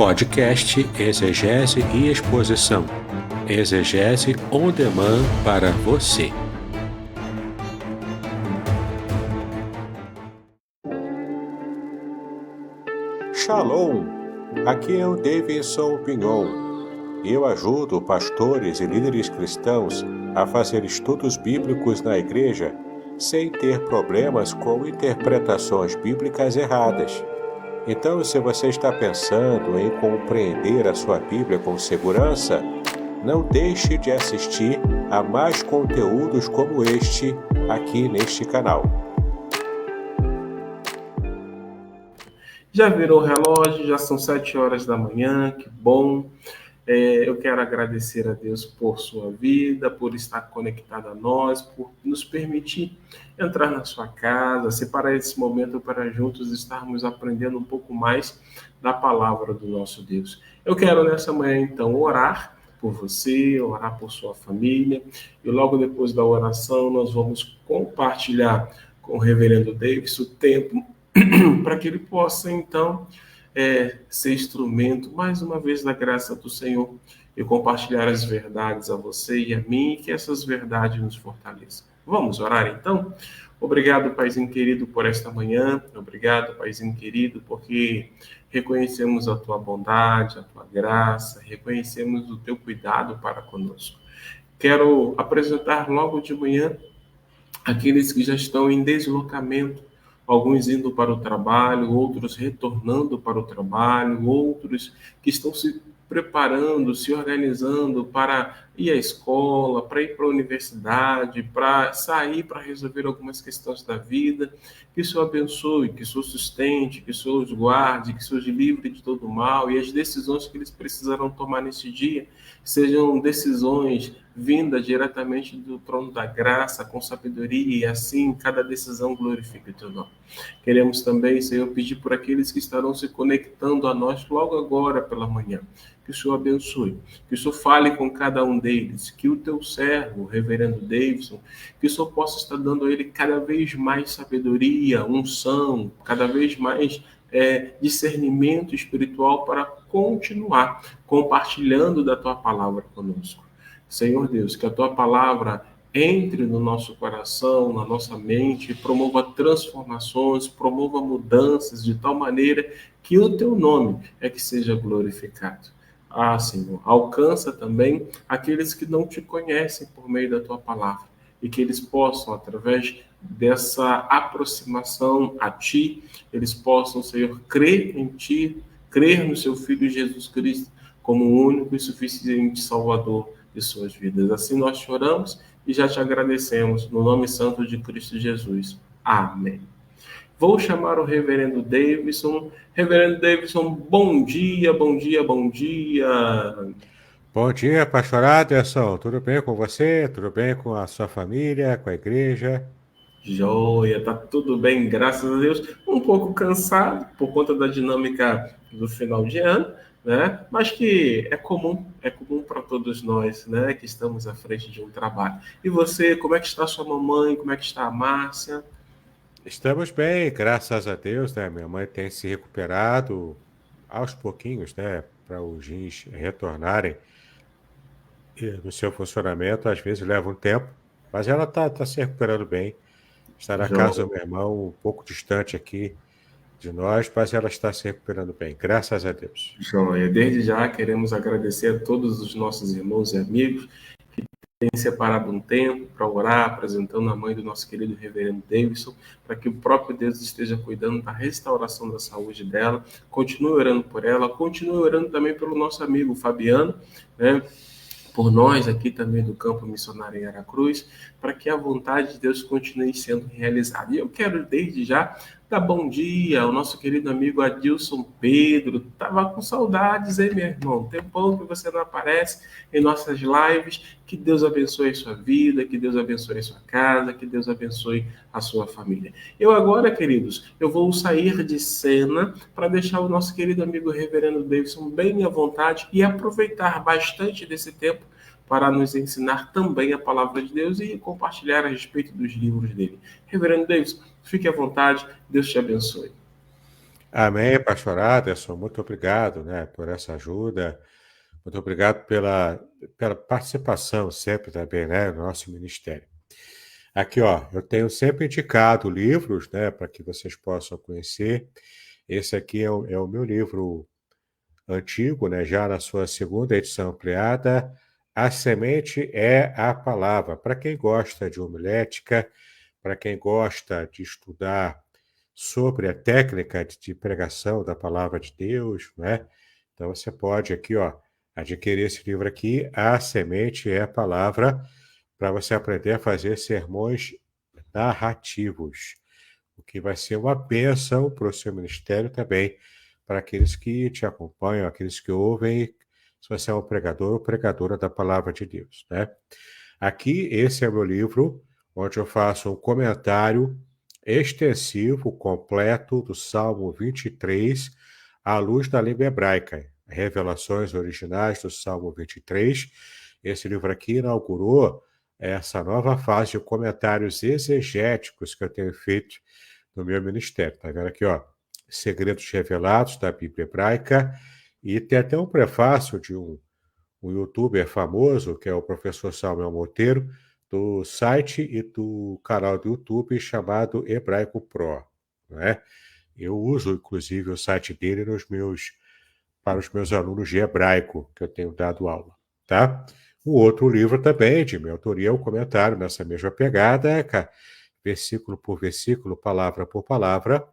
Podcast Exegese e Exposição. Exegese on demand para você. Shalom! Aqui é o Davidson Pignon. Eu ajudo pastores e líderes cristãos a fazer estudos bíblicos na igreja sem ter problemas com interpretações bíblicas erradas. Então, se você está pensando em compreender a sua Bíblia com segurança, não deixe de assistir a mais conteúdos como este aqui neste canal. Já virou o relógio, já são 7 horas da manhã, que bom. Eu quero agradecer a Deus por sua vida, por estar conectado a nós, por nos permitir entrar na sua casa, separar esse momento para juntos estarmos aprendendo um pouco mais da palavra do nosso Deus. Eu quero nessa manhã, então, orar por você, orar por sua família, e logo depois da oração nós vamos compartilhar com o reverendo Davis o tempo para que ele possa, então, ser instrumento, mais uma vez, da graça do Senhor e compartilhar as verdades a você e a mim, e que essas verdades nos fortaleçam. Vamos orar, então? Obrigado, Paizinho querido, por esta manhã. Obrigado, Paizinho querido, porque reconhecemos a Tua bondade, a Tua graça, reconhecemos o Teu cuidado para conosco. Quero apresentar logo de manhã aqueles que já estão em deslocamento, alguns indo para o trabalho, outros retornando para o trabalho, outros que estão se preparando, se organizando para ir à escola, para ir para a universidade, para sair, para resolver algumas questões da vida. Que o Senhor abençoe, que o Senhor sustente, que o Senhor os guarde, que o Senhor os livre de todo mal, e as decisões que eles precisarão tomar nesse dia sejam decisões vindas diretamente do trono da graça, com sabedoria, e assim cada decisão glorifique o teu nome. Queremos também, Senhor, pedir por aqueles que estarão se conectando a nós logo agora pela manhã. Que o Senhor abençoe, que o Senhor fale com cada um deles, que o teu servo, o reverendo Davidson, que o Senhor possa estar dando a ele cada vez mais sabedoria, unção, cada vez mais discernimento espiritual para continuar compartilhando da tua palavra conosco. Senhor Deus, que a tua palavra entre no nosso coração, na nossa mente, promova transformações, promova mudanças de tal maneira que o teu nome é que seja glorificado. Senhor, alcança também aqueles que não te conhecem por meio da tua palavra, e que eles possam, através dessa aproximação a ti, eles possam, Senhor, crer em ti, crer no seu Filho Jesus Cristo como o único e suficiente Salvador de suas vidas. Assim nós choramos e já te agradecemos, no nome santo de Cristo Jesus. Amém. Vou chamar o reverendo Davidson. Reverendo Davidson, bom dia, bom dia, bom dia. Bom dia, pastor Aderson. Tudo bem com você? Tudo bem com a sua família, com a igreja? Joia, tá tudo bem, graças a Deus. Um pouco cansado por conta da dinâmica do final de ano, né? Mas que é comum para todos nós, né? Que estamos à frente de um trabalho. E você, como é que está a sua mamãe? Como é que está a Márcia? Estamos bem, graças a Deus, né? Minha mãe tem se recuperado aos pouquinhos, né? Para os rins retornarem no seu funcionamento. Às vezes leva um tempo, mas ela tá se recuperando bem. Está na casa do meu irmão, um pouco distante aqui de nós, mas ela está se recuperando bem, graças a Deus. Joia, desde já queremos agradecer a todos os nossos irmãos e amigos que têm separado um tempo para orar, apresentando a mãe do nosso querido reverendo Davidson, para que o próprio Deus esteja cuidando da restauração da saúde dela. Continue orando por ela, continue orando também pelo nosso amigo Fabiano, né? Por nós aqui também do Campo Missionário em Aracruz, para que a vontade de Deus continue sendo realizada. E eu quero desde já dar bom dia ao nosso querido amigo Adilson Pedro. Tava com saudades, hein, meu irmão? Tempão que você não aparece em nossas lives. Que Deus abençoe a sua vida, que Deus abençoe a sua casa, que Deus abençoe a sua família. Eu agora, queridos, eu vou sair de cena para deixar o nosso querido amigo reverendo Davidson bem à vontade e aproveitar bastante desse tempo para nos ensinar também a palavra de Deus e compartilhar a respeito dos livros dele. Reverendo Davidson, fique à vontade, Deus te abençoe. Amém, pastor Aderson, muito obrigado, né, por essa ajuda, muito obrigado pela participação sempre também, né, no nosso ministério. Aqui, ó, eu tenho sempre indicado livros, né, para que vocês possam conhecer. Esse aqui é o meu livro antigo, né, já na sua segunda edição ampliada. A semente é a palavra. Para quem gosta de homilética, para quem gosta de estudar sobre a técnica de pregação da palavra de Deus, né? Então você pode aqui, ó, adquirir esse livro aqui, A Semente é a Palavra, para você aprender a fazer sermões narrativos, o que vai ser uma bênção para o seu ministério também, para aqueles que te acompanham, aqueles que ouvem, se você é um pregador ou pregadora da palavra de Deus, né? Aqui, esse é o meu livro, onde eu faço um comentário extensivo, completo, do Salmo 23, à luz da língua hebraica. Revelações originais do Salmo 23. Esse livro aqui inaugurou essa nova fase de comentários exegéticos que eu tenho feito no meu ministério. Tá vendo aqui, ó? Segredos revelados da Bíblia hebraica. E tem até um prefácio de um youtuber famoso, que é o professor Samuel Monteiro, do site e do canal do YouTube chamado Hebraico Pro, né? Eu uso, inclusive, o site dele para os meus alunos de hebraico, que eu tenho dado aula, tá? O outro livro também, de minha autoria, é um comentário nessa mesma pegada, versículo por versículo, palavra por palavra,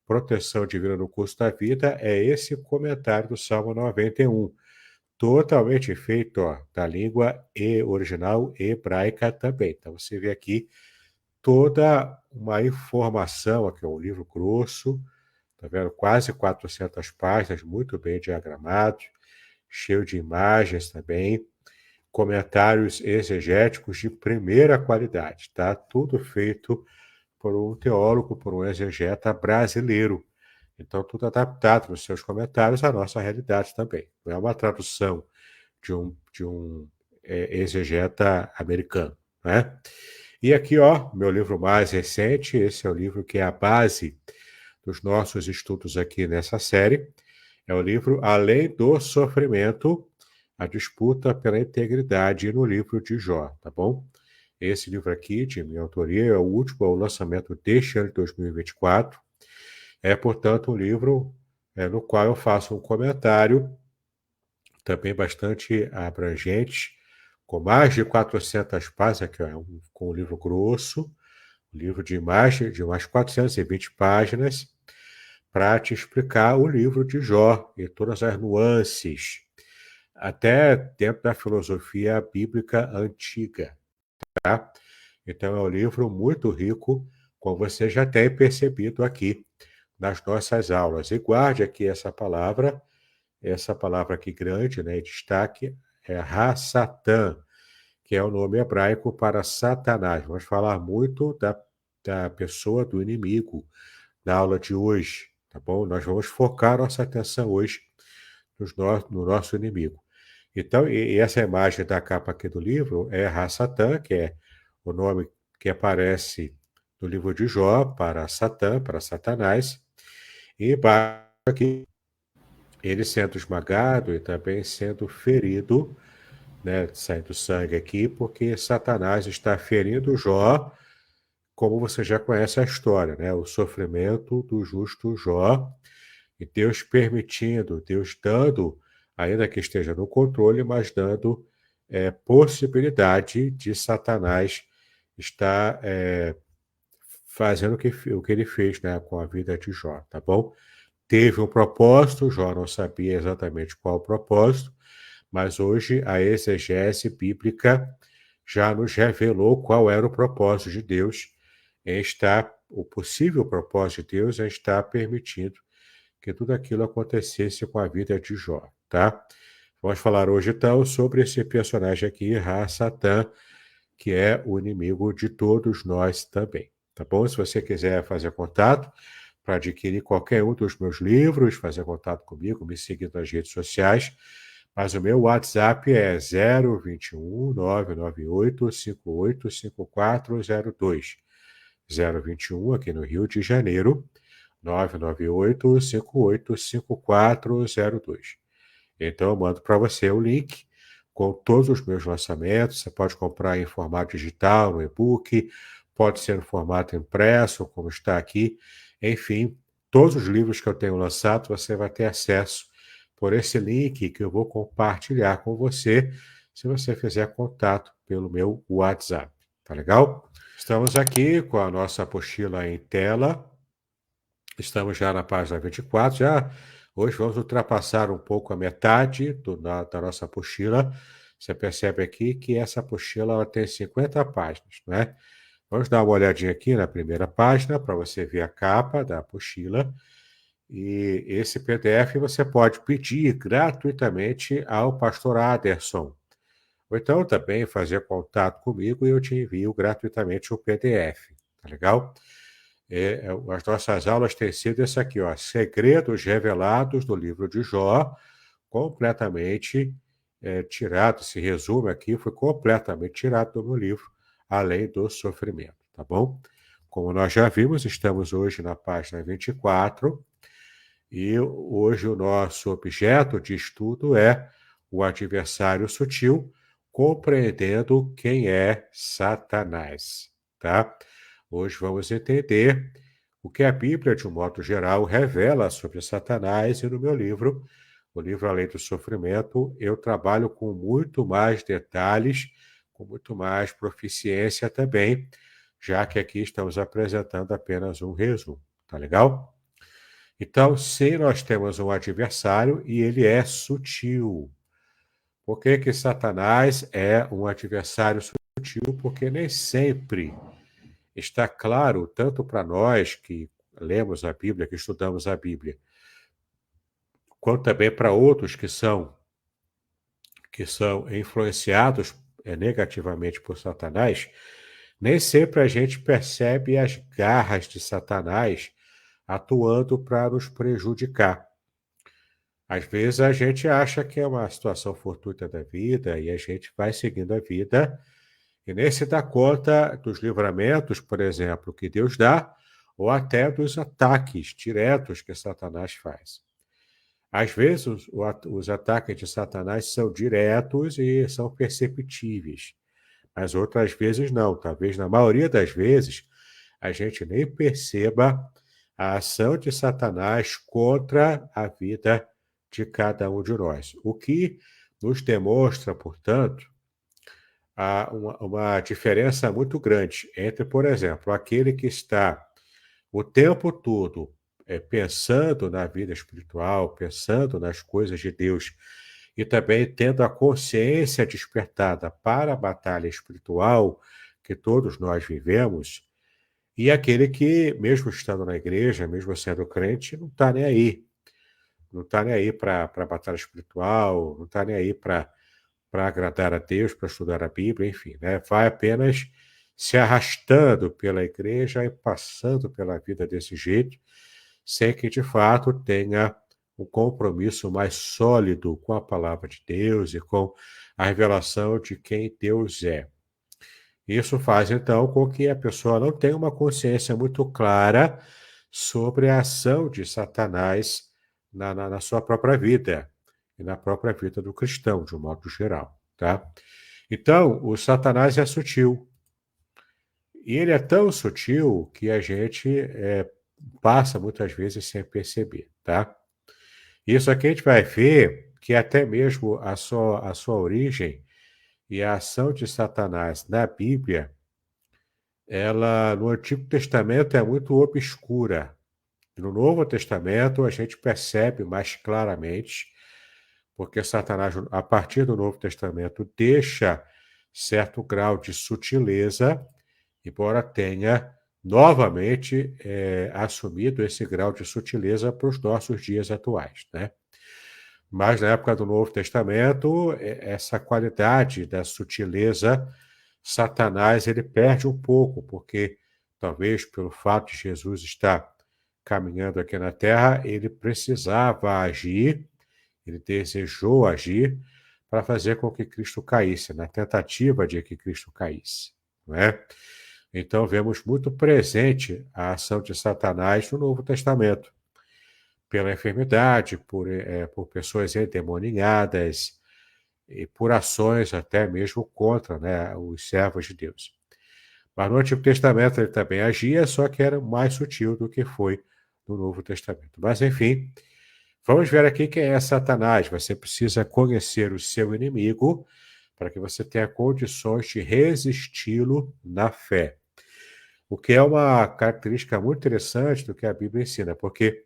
Proteção Divina no Curso da Vida, é esse comentário do Salmo 91, totalmente feito, ó, da língua original hebraica também. Então você vê aqui toda uma informação, aqui é um livro grosso, tá vendo? Quase 400 páginas, muito bem diagramado, cheio de imagens também, comentários exegéticos de primeira qualidade, tá? Tudo feito por um teólogo, por um exegeta brasileiro. Então, tudo adaptado nos seus comentários à nossa realidade também. Não é uma tradução de um exegeta americano, né? E aqui, ó, meu livro mais recente, esse é o livro que é a base dos nossos estudos aqui nessa série, é o livro Além do Sofrimento, a disputa pela integridade no livro de Jó, tá bom? Esse livro aqui, de minha autoria, é o último, é o lançamento deste ano de 2024. É, portanto, um livro no qual eu faço um comentário também bastante abrangente, com mais de 400 páginas, aqui, ó, com um livro grosso, um livro de mais 420 páginas, para te explicar o livro de Jó e todas as nuances, até dentro da filosofia bíblica antiga, tá? Então é um livro muito rico, como você já tem percebido aqui nas nossas aulas. E guarde aqui essa palavra aqui grande, né, em destaque, é Ha-Satan, que é o nome hebraico para Satanás. Vamos falar muito da pessoa do inimigo na aula de hoje, tá bom? Nós vamos focar nossa atenção hoje no nosso inimigo. Então, e essa imagem da capa aqui do livro é Ha-Satan, que é o nome que aparece no livro de Jó para Satã, para Satanás, e embaixo aqui ele sendo esmagado e também sendo ferido, né, saindo sangue aqui, porque Satanás está ferindo Jó, como você já conhece a história, né, o sofrimento do justo Jó, e Deus permitindo, Deus dando, ainda que esteja no controle, mas dando possibilidade de Satanás estar fazendo o que ele fez, né, com a vida de Jó, tá bom? Teve um propósito, Jó não sabia exatamente qual o propósito, mas hoje a exegese bíblica já nos revelou qual era o propósito de Deus o possível propósito de Deus em estar permitindo que tudo aquilo acontecesse com a vida de Jó, tá? Vamos falar hoje, então, sobre esse personagem aqui, Ra-Satã, que é o inimigo de todos nós também, tá bom? Se você quiser fazer contato para adquirir qualquer um dos meus livros, fazer contato comigo, me seguir nas redes sociais, mas o meu WhatsApp é 021 998 585402. 021 aqui no Rio de Janeiro, 998-585402. Então eu mando para você o link com todos os meus lançamentos. Você pode comprar em formato digital, no e-book, pode ser no formato impresso, como está aqui. Enfim, todos os livros que eu tenho lançado, você vai ter acesso por esse link que eu vou compartilhar com você se você fizer contato pelo meu WhatsApp. Tá legal? Estamos aqui com a nossa apostila em tela. Estamos já na página 24. Hoje vamos ultrapassar um pouco a metade da nossa apostila. Você percebe aqui que essa apostila ela tem 50 páginas, não é? Vamos dar uma olhadinha aqui na primeira página para você ver a capa da apostila. E esse PDF você pode pedir gratuitamente ao pastor Aderson. Ou então também fazer contato comigo e eu te envio gratuitamente o PDF. Tá legal? As nossas aulas têm sido esse aqui, ó, Segredos Revelados do livro de Jó, completamente tirado. Esse resumo aqui foi completamente tirado do meu livro, Além do Sofrimento, tá bom? Como nós já vimos, estamos hoje na página 24 e hoje o nosso objeto de estudo é o adversário sutil, compreendendo quem é Satanás, tá? Hoje vamos entender o que a Bíblia, de um modo geral, revela sobre Satanás, e no meu livro, o livro Além do Sofrimento, eu trabalho com muito mais detalhes, com muito mais proficiência também, já que aqui estamos apresentando apenas um resumo, tá legal? Então, sim, nós temos um adversário e ele é sutil. Por que que Satanás é um adversário sutil? Porque nem sempre está claro, tanto para nós que lemos a Bíblia, que estudamos a Bíblia, quanto também para outros que são influenciados negativamente por Satanás, nem sempre a gente percebe as garras de Satanás atuando para nos prejudicar. Às vezes a gente acha que é uma situação fortuita da vida e a gente vai seguindo a vida e nem se dá conta dos livramentos, por exemplo, que Deus dá, ou até dos ataques diretos que Satanás faz. Às vezes os ataques de Satanás são diretos e são perceptíveis, mas outras vezes não. Talvez na maioria das vezes a gente nem perceba a ação de Satanás contra a vida de cada um de nós. O que nos demonstra, portanto, uma diferença muito grande entre, por exemplo, aquele que está o tempo todo pensando na vida espiritual, pensando nas coisas de Deus e também tendo a consciência despertada para a batalha espiritual que todos nós vivemos, e aquele que, mesmo estando na igreja, mesmo sendo crente, não está nem aí. Não está nem aí para a batalha espiritual, não está nem aí para agradar a Deus, para estudar a Bíblia, enfim, né? Vai apenas se arrastando pela igreja e passando pela vida desse jeito, sem que de fato tenha um compromisso mais sólido com a palavra de Deus e com a revelação de quem Deus é. Isso faz, então, com que a pessoa não tenha uma consciência muito clara sobre a ação de Satanás na sua própria vida e na própria vida do cristão, de um modo geral, tá? Então, o Satanás é sutil. E ele é tão sutil que a gente passa muitas vezes sem perceber, tá? Isso aqui a gente vai ver que até mesmo a sua origem e a ação de Satanás na Bíblia, ela no Antigo Testamento é muito obscura. No Novo Testamento a gente percebe mais claramente, porque Satanás, a partir do Novo Testamento, deixa certo grau de sutileza, embora tenha novamente assumido esse grau de sutileza para os nossos dias atuais, né? Mas na época do Novo Testamento, essa qualidade da sutileza, Satanás ele perde um pouco, porque talvez pelo fato de Jesus estar caminhando aqui na Terra, ele precisava agir, ele desejou agir para fazer com que Cristo caísse, na tentativa de que Cristo caísse, não é? Então, vemos muito presente a ação de Satanás no Novo Testamento, pela enfermidade, por pessoas endemoninhadas e por ações até mesmo contra, né, os servos de Deus. Mas no Antigo Testamento ele também agia, só que era mais sutil do que foi no Novo Testamento. Mas, enfim, vamos ver aqui quem é Satanás. Você precisa conhecer o seu inimigo para que você tenha condições de resisti-lo na fé. O que é uma característica muito interessante do que a Bíblia ensina, porque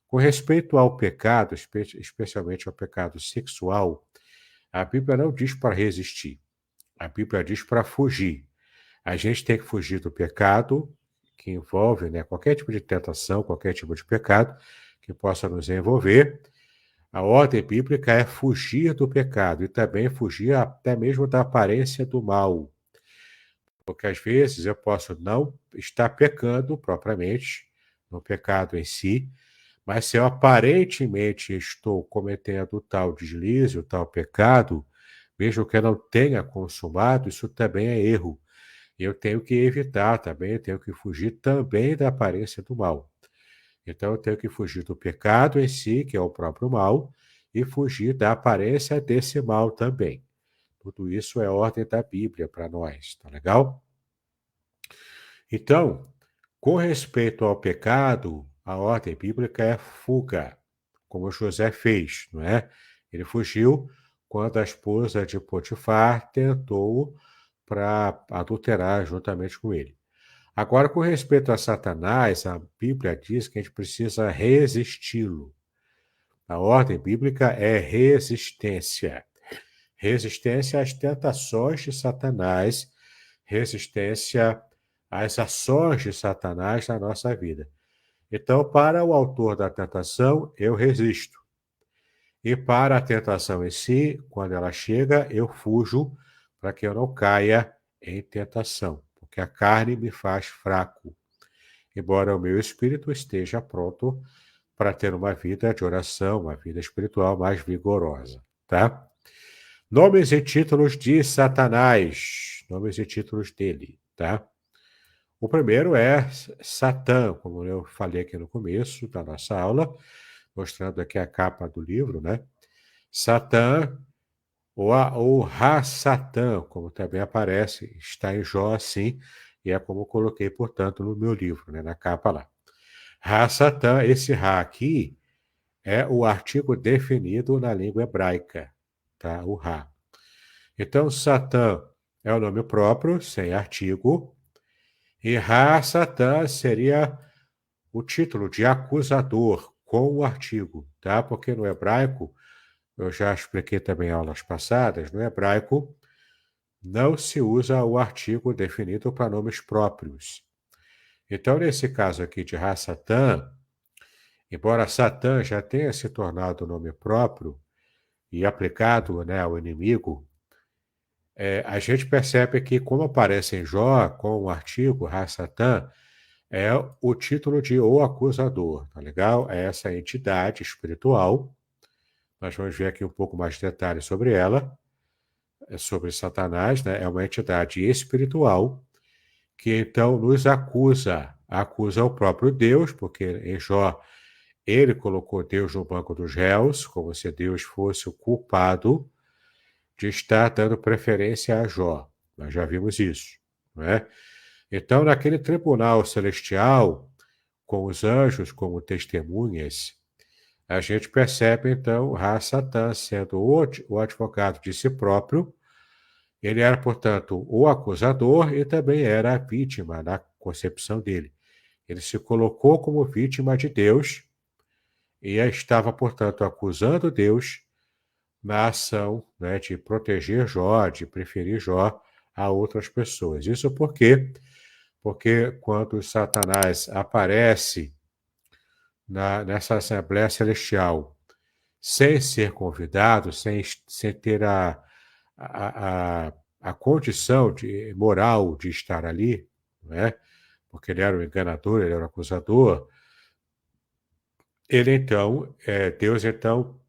com respeito ao pecado, especialmente ao pecado sexual, a Bíblia não diz para resistir, a Bíblia diz para fugir. A gente tem que fugir do pecado, que envolve, né, qualquer tipo de tentação, qualquer tipo de pecado que possa nos envolver. A ordem bíblica é fugir do pecado e também fugir até mesmo da aparência do mal. Porque às vezes eu posso não estar pecando propriamente, no pecado em si, mas se eu aparentemente estou cometendo tal deslize, o tal pecado, mesmo que eu não tenha consumado, isso também é erro. Eu tenho que evitar também, eu tenho que fugir também da aparência do mal. Então eu tenho que fugir do pecado em si, que é o próprio mal, e fugir da aparência desse mal também. Tudo isso é ordem da Bíblia para nós, tá legal? Então, com respeito ao pecado, a ordem bíblica é fuga, como José fez, não é? Ele fugiu quando a esposa de Potifar tentou para adulterar juntamente com ele. Agora, com respeito a Satanás, a Bíblia diz que a gente precisa resisti-lo. A ordem bíblica é resistência. Resistência às tentações de Satanás, resistência às ações de Satanás na nossa vida. Então, para o autor da tentação, eu resisto. E para a tentação em si, quando ela chega, eu fujo para que eu não caia em tentação, porque a carne me faz fraco, embora o meu espírito esteja pronto para ter uma vida de oração, uma vida espiritual mais vigorosa, tá? Nomes e títulos de Satanás, nomes e títulos dele, tá? O primeiro é Satã, como eu falei aqui no começo da nossa aula, mostrando aqui a capa do livro, né? Satã, ou Ra-Satã, como também aparece, está em Jó assim, e é como eu coloquei, portanto, no meu livro, né, na capa lá. Ra-Satã, esse Ra aqui é o artigo definido na língua hebraica, tá? O Ra. Então, Satã é o nome próprio, sem artigo, e Ra-Satã seria o título de acusador com o artigo, tá? Porque no hebraico, eu já expliquei também em aulas passadas, no hebraico não se usa o artigo definido para nomes próprios. Então, nesse caso aqui de Ra-Satã, embora Satã já tenha se tornado nome próprio e aplicado, né, ao inimigo, a gente percebe que, como aparece em Jó, com o artigo Ra-Satã, é o título de o acusador, tá legal? É essa entidade espiritual. Nós vamos ver aqui um pouco mais de detalhes sobre ela, sobre Satanás, né? É uma entidade espiritual que então nos acusa o próprio Deus, porque em Jó ele colocou Deus no banco dos réus, como se Deus fosse o culpado de estar dando preferência a Jó. Nós já vimos isso, não é? Então, naquele tribunal celestial, com os anjos como testemunhas, a gente percebe, então, Ra-Satã sendo o advogado de si próprio. Ele era, portanto, o acusador e também era a vítima na concepção dele. Ele se colocou como vítima de Deus e estava, portanto, acusando Deus na ação, né, de proteger Jó, de preferir Jó a outras pessoas. Isso por quê? Porque quando Satanás aparece nessa Assembleia Celestial, sem ser convidado, sem ter a condição moral de estar ali, não é? Porque ele era o enganador, ele era o acusador, Deus então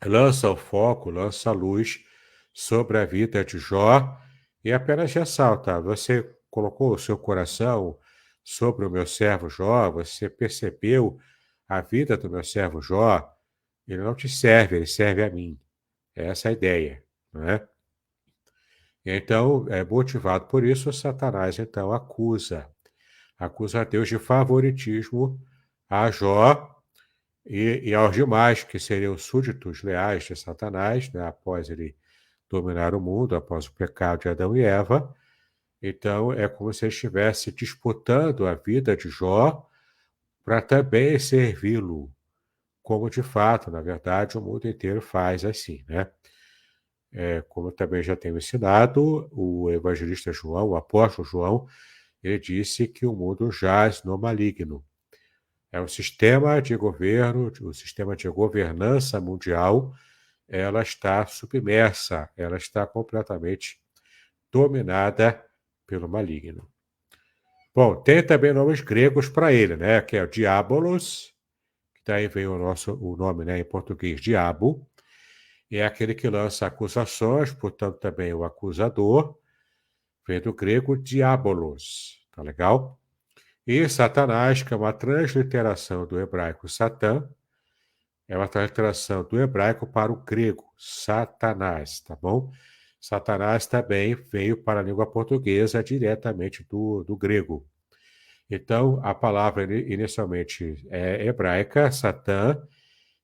lança o foco, lança a luz sobre a vida de Jó e apenas ressalta: você colocou o seu coração sobre o meu servo Jó, você percebeu a vida do meu servo Jó, ele não te serve, ele serve a mim. Essa é a ideia, não é? Então, motivado por isso, Satanás então acusa a Deus de favoritismo a Jó e aos demais que seriam súditos leais de Satanás, né, após ele dominar o mundo, após o pecado de Adão e Eva. Então, é como se ele estivesse disputando a vida de Jó para também servi-lo, como de fato, na verdade, o mundo inteiro faz assim, né? Como eu também já tenho ensinado, o evangelista João, o apóstolo João, ele disse que o mundo jaz no maligno. É um sistema de governo, o sistema de governança mundial, ela está submersa, ela está completamente dominada pelo maligno. Bom, tem também nomes gregos para ele, né? Que é o Diabolos, que daí veio o nome, né, em português, diabo, e é aquele que lança acusações, portanto também o acusador, vem do grego diabolos, tá legal? E Satanás, que é uma transliteração do hebraico Satã, é uma transliteração do hebraico para o grego, Satanás, tá bom? Satanás também veio para a língua portuguesa diretamente do grego. Então, a palavra inicialmente é hebraica, Satã,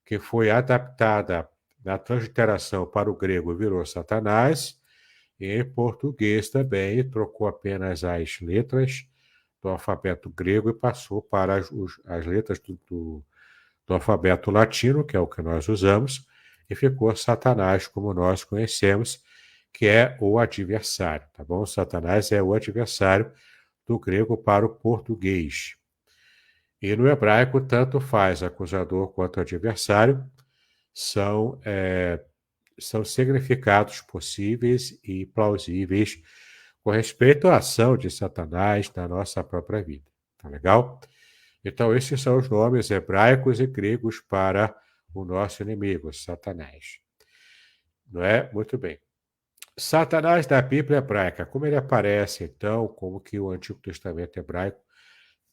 que foi adaptada na transliteração para o grego virou Satanás, e em português também trocou apenas as letras do alfabeto grego e passou para as letras do alfabeto latino, que é o que nós usamos, e ficou Satanás, como nós conhecemos, que é o adversário, tá bom? Satanás é o adversário do grego para o português. E no hebraico, tanto faz acusador quanto adversário, são significados possíveis e plausíveis com respeito à ação de Satanás na nossa própria vida. Tá legal? Então, esses são os nomes hebraicos e gregos para o nosso inimigo, Satanás. Não é? Muito bem. Satanás da Bíblia hebraica, como ele aparece, então, como que o Antigo Testamento hebraico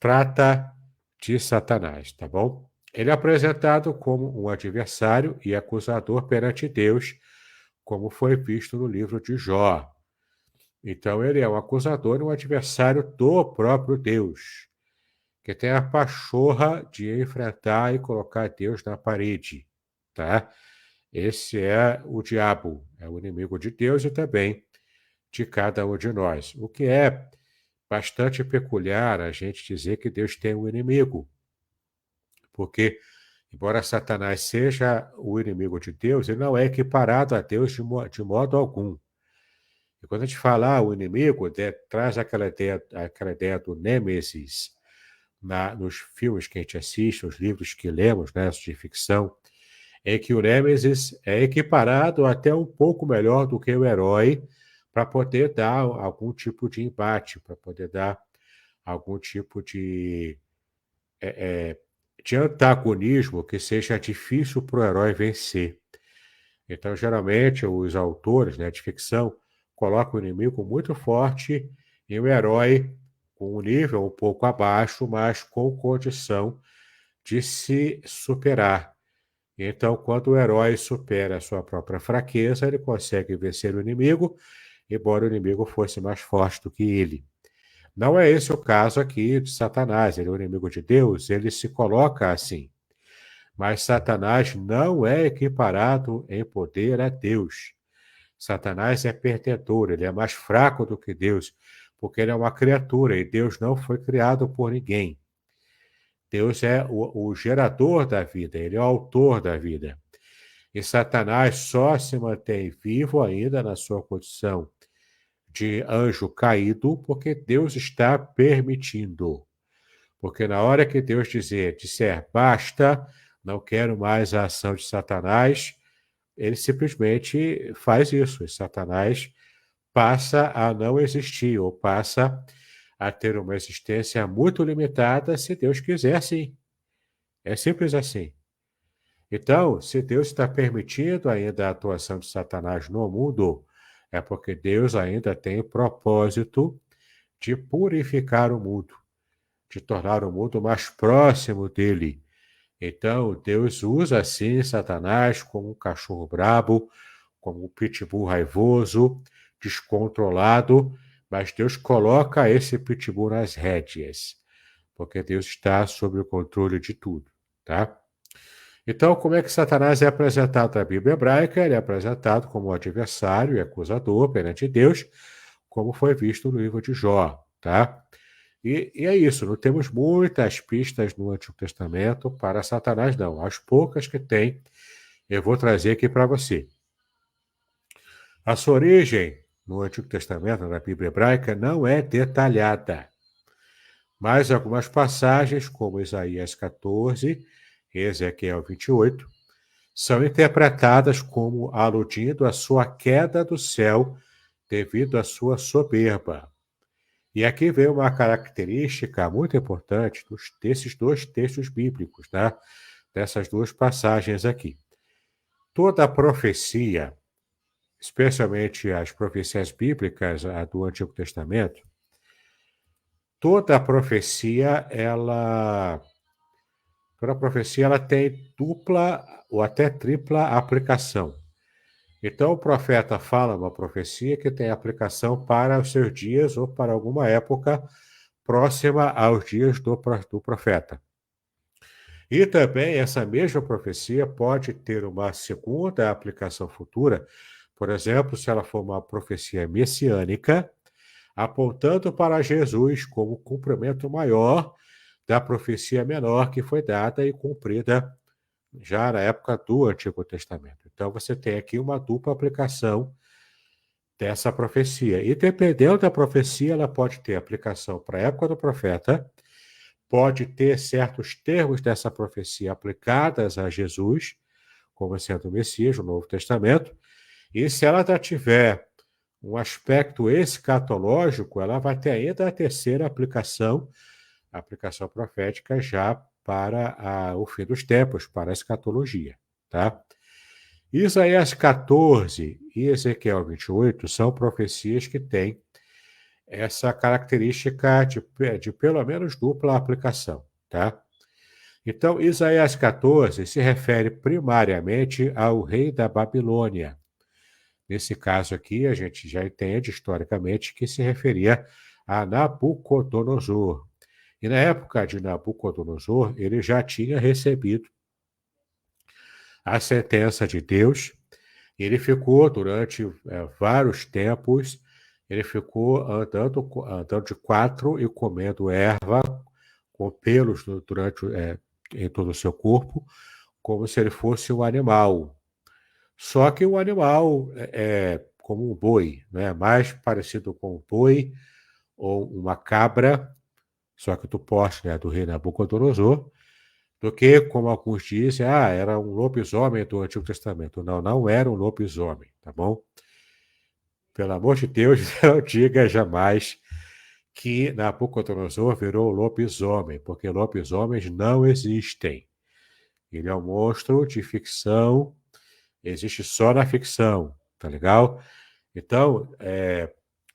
trata de Satanás, tá bom? Ele é apresentado como um adversário e acusador perante Deus, como foi visto no livro de Jó. Então, ele é um acusador e um adversário do próprio Deus, que tem a pachorra de enfrentar e colocar Deus na parede, tá? Esse é o diabo, é o inimigo de Deus e também de cada um de nós. O que é bastante peculiar a gente dizer que Deus tem um inimigo, porque, embora Satanás seja o inimigo de Deus, ele não é equiparado a Deus de modo algum. E quando a gente fala o inimigo, traz aquela ideia do Nêmesis nos filmes que a gente assiste, os livros que lemos, né, de ficção, em que o Nêmesis é equiparado até um pouco melhor do que o herói para poder dar algum tipo de embate, para poder dar algum tipo de antagonismo que seja difícil para o herói vencer. Então, geralmente, os autores, né, de ficção colocam o inimigo muito forte e o herói com um nível um pouco abaixo, mas com condição de se superar. Então, quando o herói supera a sua própria fraqueza, ele consegue vencer o inimigo, embora o inimigo fosse mais forte do que ele. Não é esse o caso aqui de Satanás, ele é o inimigo de Deus, ele se coloca assim. Mas Satanás não é equiparado em poder a Deus. Satanás é pertentor, ele é mais fraco do que Deus, porque ele é uma criatura e Deus não foi criado por ninguém. Deus é o gerador da vida, ele é o autor da vida. E Satanás só se mantém vivo ainda na sua condição de anjo caído porque Deus está permitindo. Porque na hora que Deus disser basta, não quero mais a ação de Satanás, ele simplesmente faz isso. E Satanás passa a não existir, ou passa a ter uma existência muito limitada, se Deus quiser, sim. É simples assim. Então, se Deus está permitindo ainda a atuação de Satanás no mundo, é porque Deus ainda tem o propósito de purificar o mundo, de tornar o mundo mais próximo dele. Então, Deus usa assim Satanás como um cachorro brabo, como um pitbull raivoso, descontrolado, mas Deus coloca esse pitbull nas rédeas, porque Deus está sob o controle de tudo, tá? Então, como é que Satanás é apresentado na Bíblia hebraica? Ele é apresentado como um adversário e acusador perante Deus, como foi visto no livro de Jó, tá? E é isso, não temos muitas pistas no Antigo Testamento para Satanás, não. As poucas que tem, eu vou trazer aqui para você. A sua origem no Antigo Testamento, na Bíblia hebraica, não é detalhada. Mas algumas passagens, como Isaías 14 e Ezequiel 28, são interpretadas como aludindo à sua queda do céu devido à sua soberba. E aqui vem uma característica muito importante desses dois textos bíblicos, tá? Dessas duas passagens aqui. Toda a profecia, especialmente as profecias bíblicas do Antigo Testamento, toda a profecia, ela tem dupla ou até tripla aplicação. Então, o profeta fala uma profecia que tem aplicação para os seus dias ou para alguma época próxima aos dias do profeta. E também essa mesma profecia pode ter uma segunda aplicação futura, por exemplo, se ela for uma profecia messiânica, apontando para Jesus como cumprimento maior da profecia menor que foi dada e cumprida já na época do Antigo Testamento. Então, você tem aqui uma dupla aplicação dessa profecia. E dependendo da profecia, ela pode ter aplicação para a época do profeta, pode ter certos termos dessa profecia aplicadas a Jesus, como sendo o Messias, o Novo Testamento, e se ela já tiver um aspecto escatológico, ela vai ter ainda a terceira aplicação, a aplicação profética já para o fim dos tempos, para a escatologia, tá? Isaías 14 e Ezequiel 28 são profecias que têm essa característica de pelo menos dupla aplicação, tá? Então, Isaías 14 se refere primariamente ao rei da Babilônia. Nesse caso aqui, a gente já entende historicamente que se referia a Nabucodonosor. E na época de Nabucodonosor, ele já tinha recebido a sentença de Deus. Ele ficou durante vários tempos, ele ficou andando de quatro e comendo erva com pelos em todo o seu corpo, como se ele fosse um animal. Só que um animal como um boi, né? Mais parecido com um boi ou uma cabra, só que do porte, né, do rei Nabucodonosor, do que, como alguns dizem, era um lobisomem do Antigo Testamento. Não, não era um lobisomem, tá bom? Pelo amor de Deus, não diga jamais que Nabucodonosor virou lobisomem, porque lobisomens não existem. Ele é um monstro de ficção, existe só na ficção, tá legal? Então,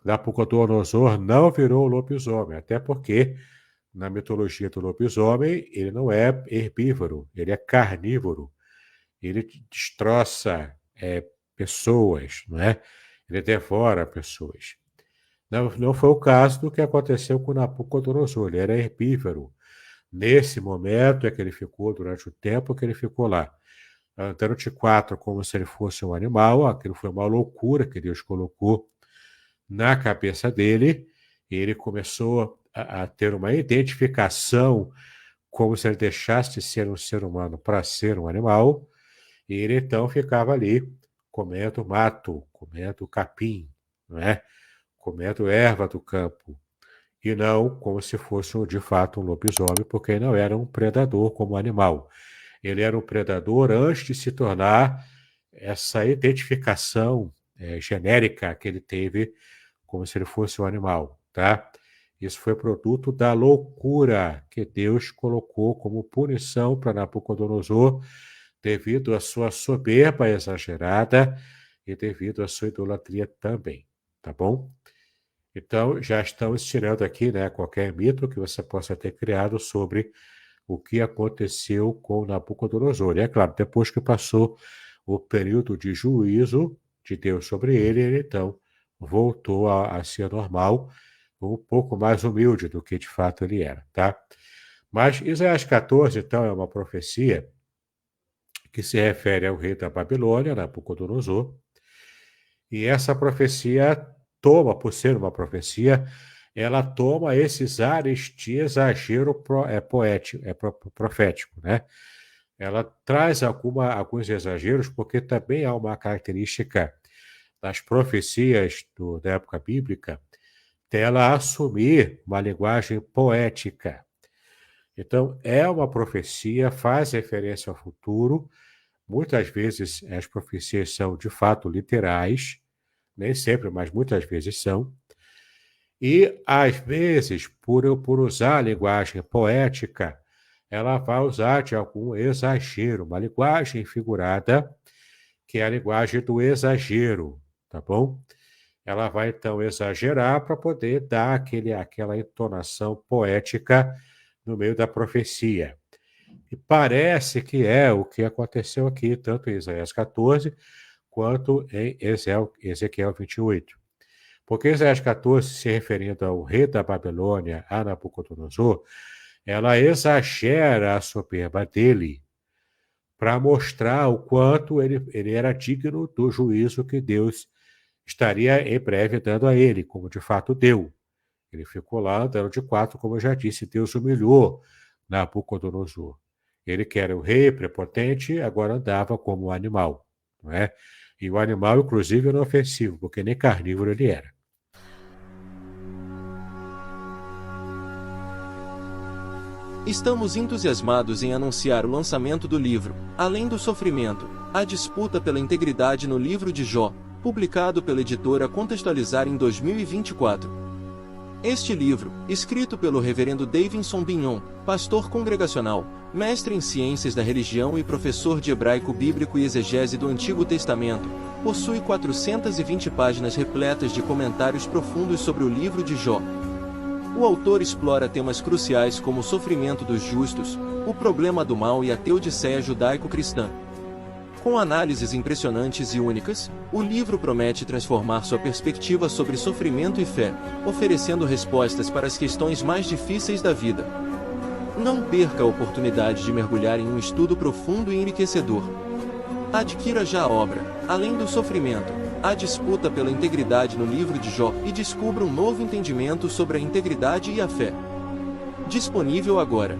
Nabucodonosor não virou lobisomem, até porque na mitologia do lobisomem ele não é herbívoro, ele é carnívoro. Ele destroça pessoas, não é? Ele devora pessoas. Não foi o caso do que aconteceu com Nabucodonosor, ele era herbívoro. Nesse momento é que ele ficou, durante o tempo que ele ficou lá, andando de quatro como se ele fosse um animal. Aquilo foi uma loucura que Deus colocou na cabeça dele, e ele começou a ter uma identificação como se ele deixasse de ser um ser humano para ser um animal, e ele então ficava ali comendo mato, comendo capim, não é? Comendo erva do campo, e não como se fosse de fato um lobisomem, porque ele não era um predador como animal. Ele era um predador antes de se tornar essa identificação genérica que ele teve como se ele fosse um animal, tá? Isso foi produto da loucura que Deus colocou como punição para Nabucodonosor devido à sua soberba exagerada e devido à sua idolatria também, tá bom? Então, já estamos tirando aqui, né, qualquer mito que você possa ter criado sobre o que aconteceu com Nabucodonosor. E é claro, depois que passou o período de juízo de Deus sobre ele, ele então voltou a ser normal, um pouco mais humilde do que de fato ele era, tá? Mas Isaías 14, então, é uma profecia que se refere ao rei da Babilônia, Nabucodonosor, e essa profecia toma, por ser uma profecia, ela toma esses ares de exagero poético, profético, né? Ela traz alguns exageros, porque também há uma característica das profecias da época bíblica, dela assumir uma linguagem poética. Então, é uma profecia, faz referência ao futuro. Muitas vezes as profecias são de fato literais, nem sempre, mas muitas vezes são. E, às vezes, por usar a linguagem poética, ela vai usar de algum exagero, uma linguagem figurada, que é a linguagem do exagero, tá bom? Ela vai, então, exagerar para poder dar aquela entonação poética no meio da profecia. E parece que é o que aconteceu aqui, tanto em Isaías 14, quanto em Ezequiel 28. Porque Isaías 14, se referindo ao rei da Babilônia, a Nabucodonosor, ela exagera a soberba dele para mostrar o quanto ele era digno do juízo que Deus estaria em breve dando a ele, como de fato deu. Ele ficou lá andando de quatro, como eu já disse, Deus humilhou Nabucodonosor. Ele que era o rei prepotente, agora andava como um animal, não é? E o animal, inclusive, era ofensivo, porque nem carnívoro ele era. Estamos entusiasmados em anunciar o lançamento do livro, Além do Sofrimento, a disputa pela integridade no livro de Jó, publicado pela editora Contextualizar em 2024. Este livro, escrito pelo reverendo Davidson Bignon, pastor congregacional, mestre em ciências da religião e professor de hebraico bíblico e exegese do Antigo Testamento, possui 420 páginas repletas de comentários profundos sobre o livro de Jó. O autor explora temas cruciais como o sofrimento dos justos, o problema do mal e a teodiceia judaico-cristã. Com análises impressionantes e únicas, o livro promete transformar sua perspectiva sobre sofrimento e fé, oferecendo respostas para as questões mais difíceis da vida. Não perca a oportunidade de mergulhar em um estudo profundo e enriquecedor. Adquira já a obra, Além do Sofrimento, a disputa pela integridade no livro de Jó e descubra um novo entendimento sobre a integridade e a fé. Disponível agora.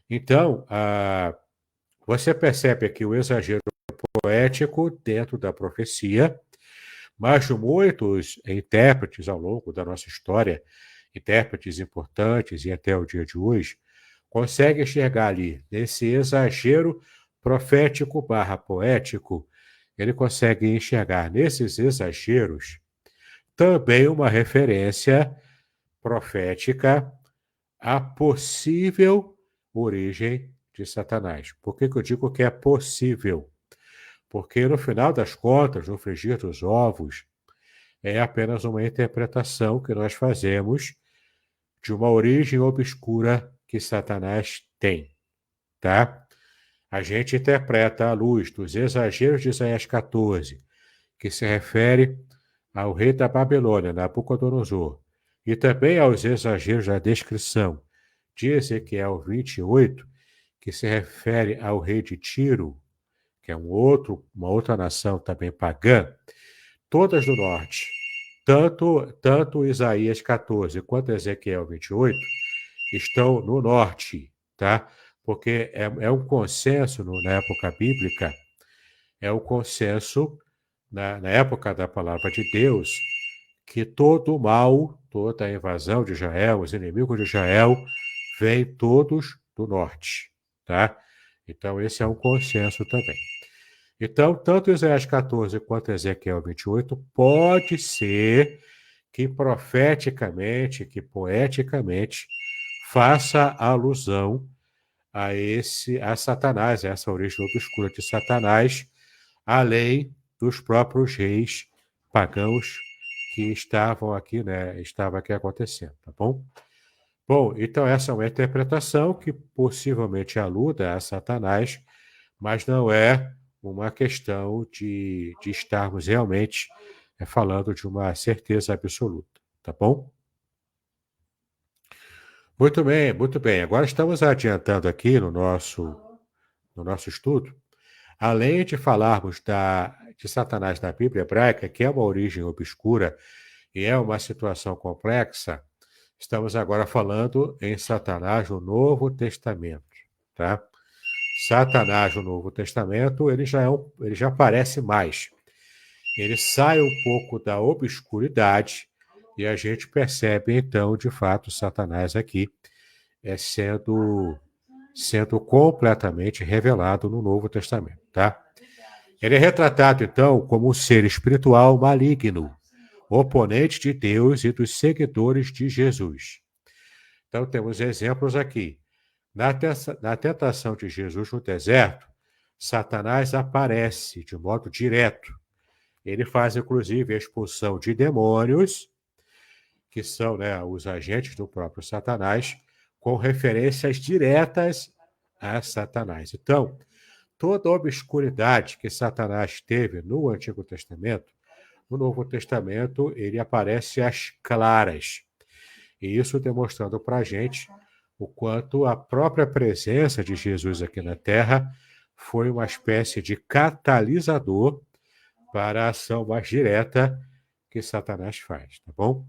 Então, você percebe aqui o exagero poético dentro da profecia, mas muitos intérpretes ao longo da nossa história, intérpretes importantes e até o dia de hoje, conseguem enxergar ali, nesse exagero profético barra poético, ele consegue enxergar nesses exageros também uma referência profética à possível origem de Satanás. Por que eu digo que é possível? Porque, no final das contas, no frigir dos ovos, é apenas uma interpretação que nós fazemos de uma origem obscura que Satanás tem, tá? A gente interpreta à luz dos exageros de Isaías 14, que se refere ao rei da Babilônia, Nabucodonosor, e também aos exageros da descrição de Ezequiel 28, que se refere ao rei de Tiro, que é uma outra nação também pagã, todas do norte. Tanto Isaías 14 quanto Ezequiel 28 estão no norte, tá? Porque é um consenso na época bíblica, é um consenso na época da palavra de Deus, que todo o mal, toda a invasão de Israel, os inimigos de Israel, vêm todos do norte, tá? Então, esse é um consenso também. Então, tanto Isaías 14 quanto Ezequiel 28 pode ser que profeticamente, que poeticamente, faça alusão a Satanás, a essa origem obscura de Satanás, além dos próprios reis pagãos que estavam aqui, né, estava aqui acontecendo, tá bom? Bom, então essa é uma interpretação que possivelmente aluda a Satanás, mas não é uma questão de estarmos realmente falando de uma certeza absoluta, tá bom? Muito bem, muito bem. Agora estamos adiantando aqui no nosso estudo, além de falarmos de Satanás na Bíblia hebraica, que é uma origem obscura e é uma situação complexa, estamos agora falando em Satanás no Novo Testamento, tá? Satanás no Novo Testamento, ele já aparece mais. Ele sai um pouco da obscuridade e a gente percebe, então, de fato, Satanás aqui sendo completamente revelado no Novo Testamento, tá? Ele é retratado, então, como um ser espiritual maligno, oponente de Deus e dos seguidores de Jesus. Então, temos exemplos aqui. Na tentação de Jesus no deserto, Satanás aparece de modo direto. Ele faz, inclusive, a expulsão de demônios, que são, né, os agentes do próprio Satanás, com referências diretas a Satanás. Então, toda a obscuridade que Satanás teve no Antigo Testamento, no Novo Testamento, ele aparece às claras. E isso demonstrando para a gente o quanto a própria presença de Jesus aqui na Terra foi uma espécie de catalisador para a ação mais direta que Satanás faz, tá bom?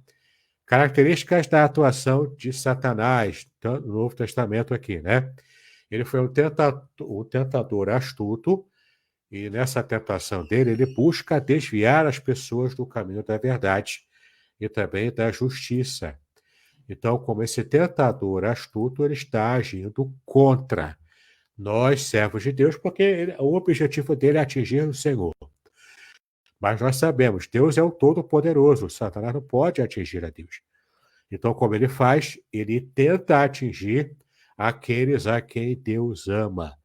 Características da atuação de Satanás no Novo Testamento aqui, né? Ele foi um tentador astuto e nessa tentação dele ele busca desviar as pessoas do caminho da verdade e também da justiça. Então, como esse tentador astuto, ele está agindo contra nós, servos de Deus, porque o objetivo dele é atingir o Senhor. Mas nós sabemos, Deus é o Todo-Poderoso, Satanás não pode atingir a Deus. Então, como ele faz? Ele tenta atingir aqueles a quem Deus ama.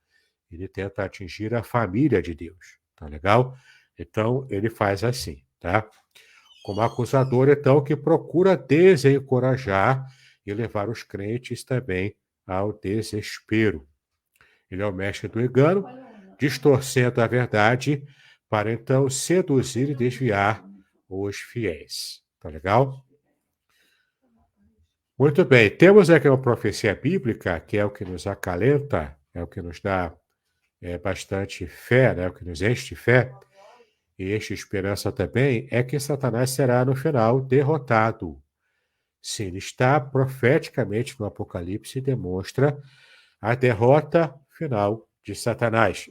Ele tenta atingir a família de Deus. Tá legal? Então, ele faz assim, tá? Como acusador, então, que procura desencorajar e levar os crentes também ao desespero. Ele é o mestre do engano, distorcendo a verdade para, então, seduzir e desviar os fiéis. Tá legal? Muito bem. Temos aqui uma profecia bíblica, que é o que nos acalenta, é o que nos dá bastante fé, né? O que nos enche de fé, e enche de esperança também, é que Satanás será, no final, derrotado. Sim, ele está profeticamente no Apocalipse e demonstra a derrota final de Satanás.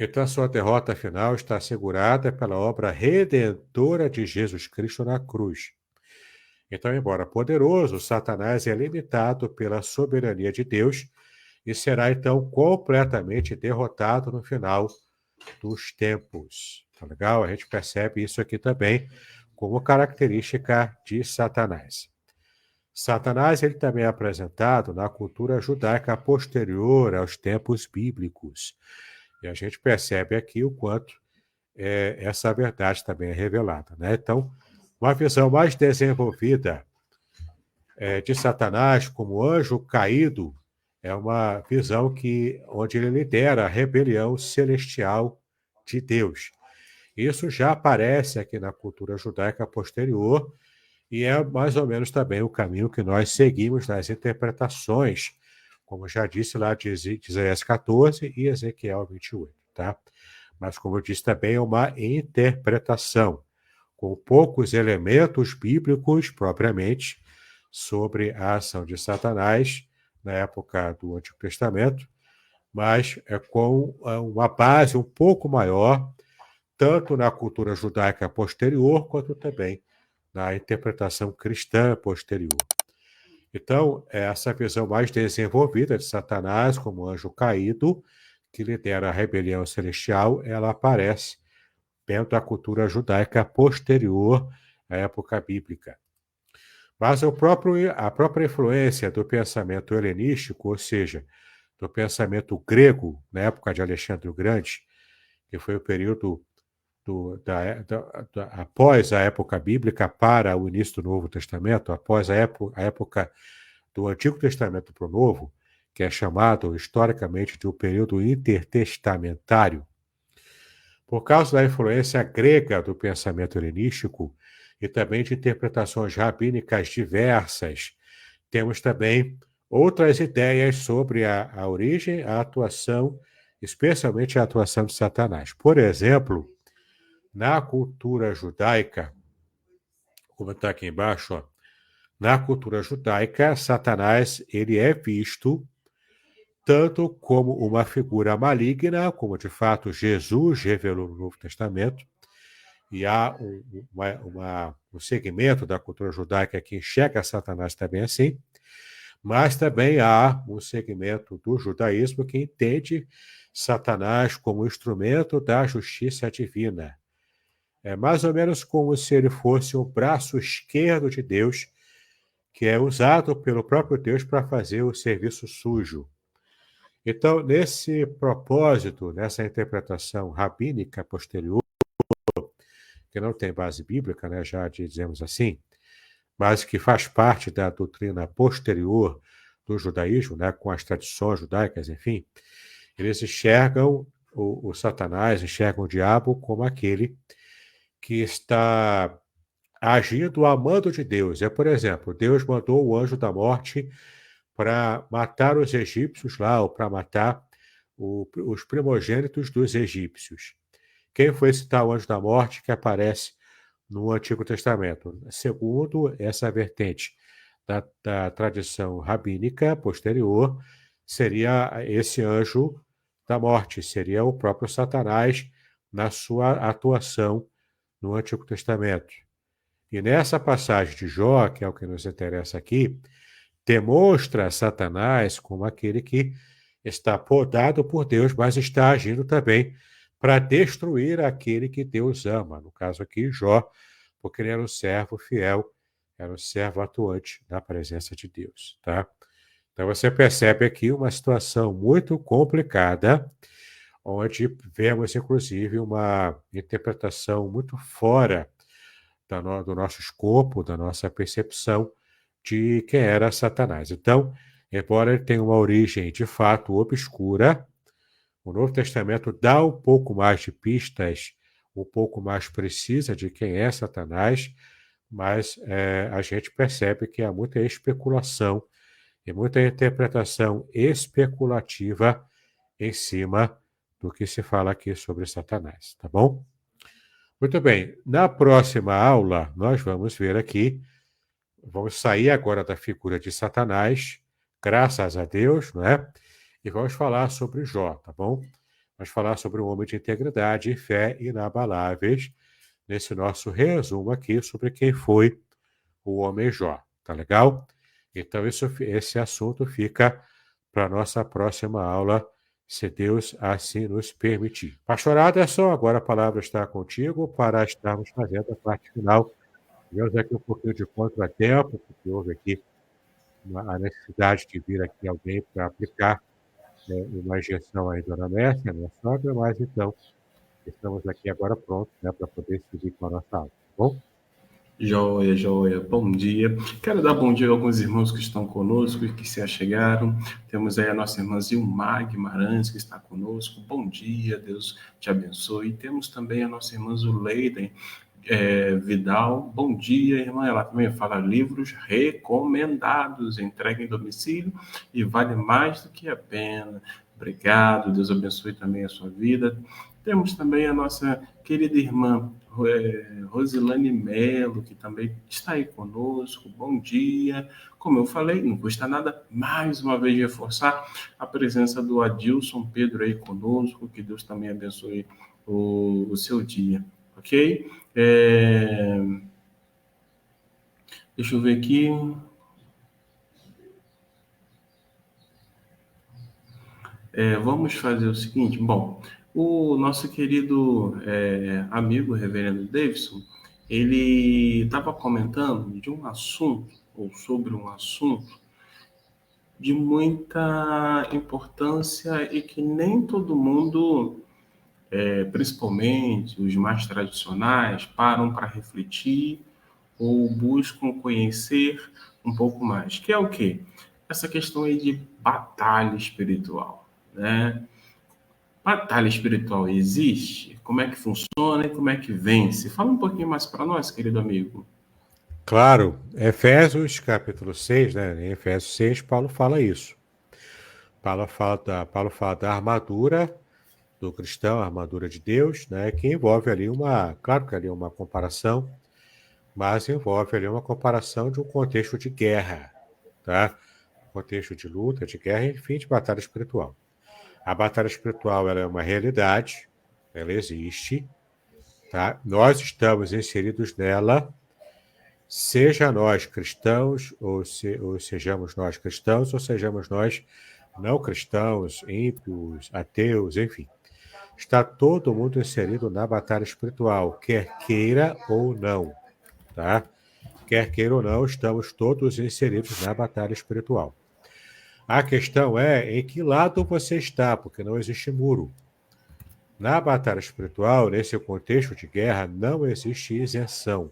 Então, a sua derrota final está assegurada pela obra redentora de Jesus Cristo na cruz. Então, embora poderoso, Satanás é limitado pela soberania de Deus e será, então, completamente derrotado no final dos tempos. Tá legal? A gente percebe isso aqui também como característica de Satanás. Satanás ele também é apresentado na cultura judaica posterior aos tempos bíblicos. E a gente percebe aqui o quanto essa verdade também é revelada, né? Então, uma visão mais desenvolvida de Satanás como anjo caído é uma visão onde ele lidera a rebelião celestial de Deus. Isso já aparece aqui na cultura judaica posterior e é mais ou menos também o caminho que nós seguimos nas interpretações, como já disse lá de Isaías 14 e Ezequiel 28, tá? Mas, como eu disse, também é uma interpretação, com poucos elementos bíblicos, propriamente, sobre a ação de Satanás na época do Antigo Testamento, mas com uma base um pouco maior, tanto na cultura judaica posterior, quanto também na interpretação cristã posterior. Então, essa visão mais desenvolvida de Satanás como anjo caído, que lidera a rebelião celestial, ela aparece dentro da cultura judaica posterior à época bíblica. Mas a própria influência do pensamento helenístico, ou seja, do pensamento grego, na época de Alexandre o Grande, que foi o período após a época bíblica para o início do Novo Testamento, após a época do Antigo Testamento para o Novo, que é chamado historicamente de um período intertestamentário, por causa da influência grega do pensamento helenístico e também de interpretações rabínicas diversas, temos também outras ideias sobre a origem, a atuação, especialmente a atuação de Satanás. Por exemplo, na cultura judaica, como está aqui embaixo, ó, na cultura judaica, Satanás ele é visto tanto como uma figura maligna, como de fato Jesus revelou no Novo Testamento, e há um segmento da cultura judaica que enxerga Satanás também assim, mas também há um segmento do judaísmo que entende Satanás como instrumento da justiça divina. É mais ou menos como se ele fosse o braço esquerdo de Deus, que é usado pelo próprio Deus para fazer o serviço sujo. Então, nesse propósito, nessa interpretação rabínica posterior, que não tem base bíblica, né, já dizemos assim, mas que faz parte da doutrina posterior do judaísmo, né, com as tradições judaicas, enfim, eles enxergam o Satanás, enxergam o diabo como aquele que está agindo a mando de Deus. Por exemplo, Deus mandou o anjo da morte para matar os egípcios lá, ou para matar os primogênitos dos egípcios. Quem foi esse tal anjo da morte que aparece no Antigo Testamento? Segundo essa vertente da tradição rabínica posterior, seria esse anjo da morte, seria o próprio Satanás na sua atuação no Antigo Testamento. E nessa passagem de Jó, que é o que nos interessa aqui, demonstra Satanás como aquele que está podado por Deus, mas está agindo também para destruir aquele que Deus ama. No caso aqui, Jó, porque ele era um servo fiel, era um servo atuante na presença de Deus, tá? Então você percebe aqui uma situação muito complicada, onde vemos, inclusive, uma interpretação muito fora do nosso escopo, da nossa percepção de quem era Satanás. Então, embora ele tenha uma origem de fato obscura, o Novo Testamento dá um pouco mais de pistas, um pouco mais precisa de quem é Satanás, mas a gente percebe que há muita especulação e muita interpretação especulativa em cima do que se fala aqui sobre Satanás, tá bom? Muito bem, na próxima aula nós vamos ver aqui, vamos sair agora da figura de Satanás, graças a Deus, não é? E vamos falar sobre Jó, tá bom? Vamos falar sobre um homem de integridade e fé inabaláveis, nesse nosso resumo aqui sobre quem foi o homem Jó, tá legal? Então esse assunto fica para a nossa próxima aula, se Deus assim nos permitir. Pastor Aderson, agora a palavra está contigo para estarmos fazendo a parte final. Tivemos aqui um pouquinho de contratempo, porque houve aqui a necessidade de vir aqui alguém para aplicar uma injeção aí da Dona Mércia, minha sogra, mas então estamos aqui agora prontos, né, para poder seguir com a nossa aula, tá bom? Joia, joia. Bom dia. Quero dar bom dia a alguns irmãos que estão conosco e que se achegaram. Temos aí a nossa irmã Zilmar Guimarães, que está conosco. Bom dia, Deus te abençoe. E temos também a nossa irmã Zuleiden Vidal. Bom dia, irmã. Ela também fala livros recomendados, entrega em domicílio e vale mais do que a pena. Obrigado, Deus abençoe também a sua vida. Temos também a nossa querida irmã Rosilane Melo, que também está aí conosco. Bom dia. Como eu falei, não custa nada mais uma vez reforçar a presença do Adilson Pedro aí conosco. Que Deus também abençoe o seu dia, ok? Deixa eu ver aqui. Vamos fazer o seguinte, bom, o nosso querido amigo reverendo Davidson, ele estava comentando de um assunto, ou sobre um assunto, de muita importância e que nem todo mundo principalmente os mais tradicionais, param para refletir ou buscam conhecer um pouco mais, que é o quê? Essa questão aí de batalha espiritual, né? Batalha espiritual existe? Como é que funciona e como é que vence? Fala um pouquinho mais para nós, querido amigo. Claro, Efésios capítulo 6, né? Em Efésios 6, Paulo fala isso. Paulo fala da armadura do cristão, a armadura de Deus, né? Que envolve ali claro que ali é uma comparação, mas envolve ali uma comparação de um contexto de guerra, tá? Contexto de luta, de guerra, enfim, de batalha espiritual. A batalha espiritual, ela é uma realidade, ela existe, tá? Nós estamos inseridos nela, seja nós cristãos, ou sejamos nós cristãos, ou sejamos nós não cristãos, ímpios, ateus, enfim. Está todo mundo inserido na batalha espiritual, quer queira ou não, tá? Quer queira ou não, estamos todos inseridos na batalha espiritual. A questão é em que lado você está, porque não existe muro. Na batalha espiritual, nesse contexto de guerra, não existe isenção.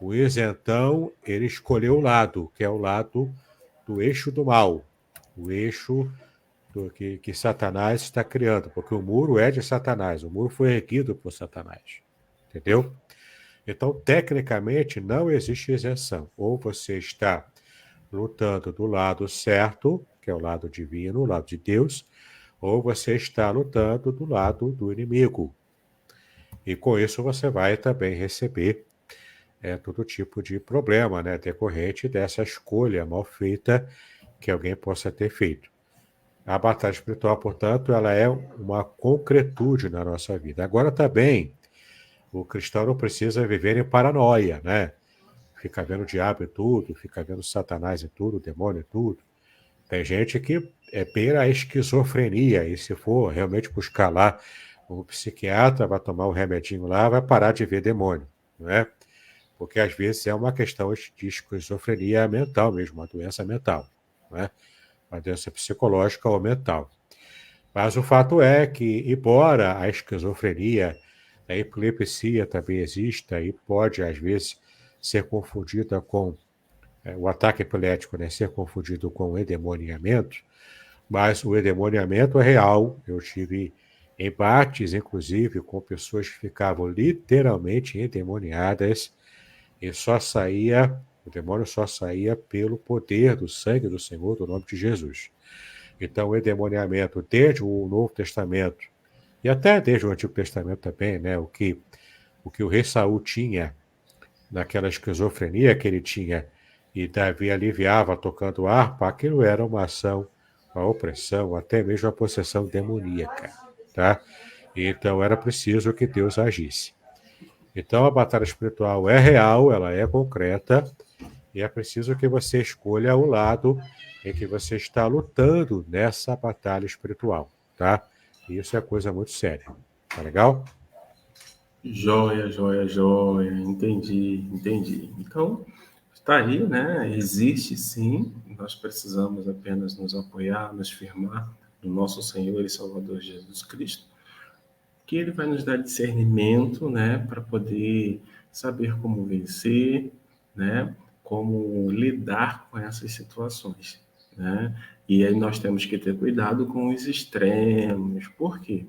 O isentão, ele escolheu o lado, que é o lado do eixo do mal, o eixo que Satanás está criando, porque o muro é de Satanás, o muro foi erguido por Satanás, entendeu? Então, tecnicamente, não existe isenção. Ou você está lutando do lado certo, que é o lado divino, o lado de Deus, ou você está lutando do lado do inimigo. E com isso você vai também receber todo tipo de problema, né, decorrente dessa escolha mal feita que alguém possa ter feito. A batalha espiritual, portanto, ela é uma concretude na nossa vida. Agora também, o cristão não precisa viver em paranoia, né? Fica vendo o diabo em tudo, fica vendo Satanás em tudo, o demônio em tudo. Tem gente que beira a esquizofrenia, e se for realmente buscar lá um psiquiatra, vai tomar um remedinho lá, vai parar de ver demônio, não é? Porque às vezes é uma questão de esquizofrenia mental mesmo, uma doença mental, não é? Uma doença psicológica ou mental. Mas o fato é que, embora a esquizofrenia, a epilepsia também exista e pode, às vezes, ser confundida com o ataque epilético, né, ser confundido com o endemoniamento, mas o endemoniamento é real. Eu tive embates, inclusive, com pessoas que ficavam literalmente endemoniadas e o demônio só saía pelo poder do sangue do Senhor, do nome de Jesus. Então, o endemoniamento, desde o Novo Testamento, e até desde o Antigo Testamento também, né, o que o rei Saul tinha, naquela esquizofrenia que ele tinha, e Davi aliviava tocando harpa, aquilo era uma ação, uma opressão, até mesmo uma possessão demoníaca, tá? Então, era preciso que Deus agisse. Então, a batalha espiritual é real, ela é concreta, e é preciso que você escolha o lado em que você está lutando nessa batalha espiritual, tá? Isso é coisa muito séria. Tá legal? Joia, joia, joia. Entendi. Então, está aí, né? Existe sim. Nós precisamos apenas nos apoiar, nos firmar no nosso Senhor e Salvador Jesus Cristo, que Ele vai nos dar discernimento, né? Para poder saber como vencer, né? Como lidar com essas situações, né? E aí nós temos que ter cuidado com os extremos. Por quê?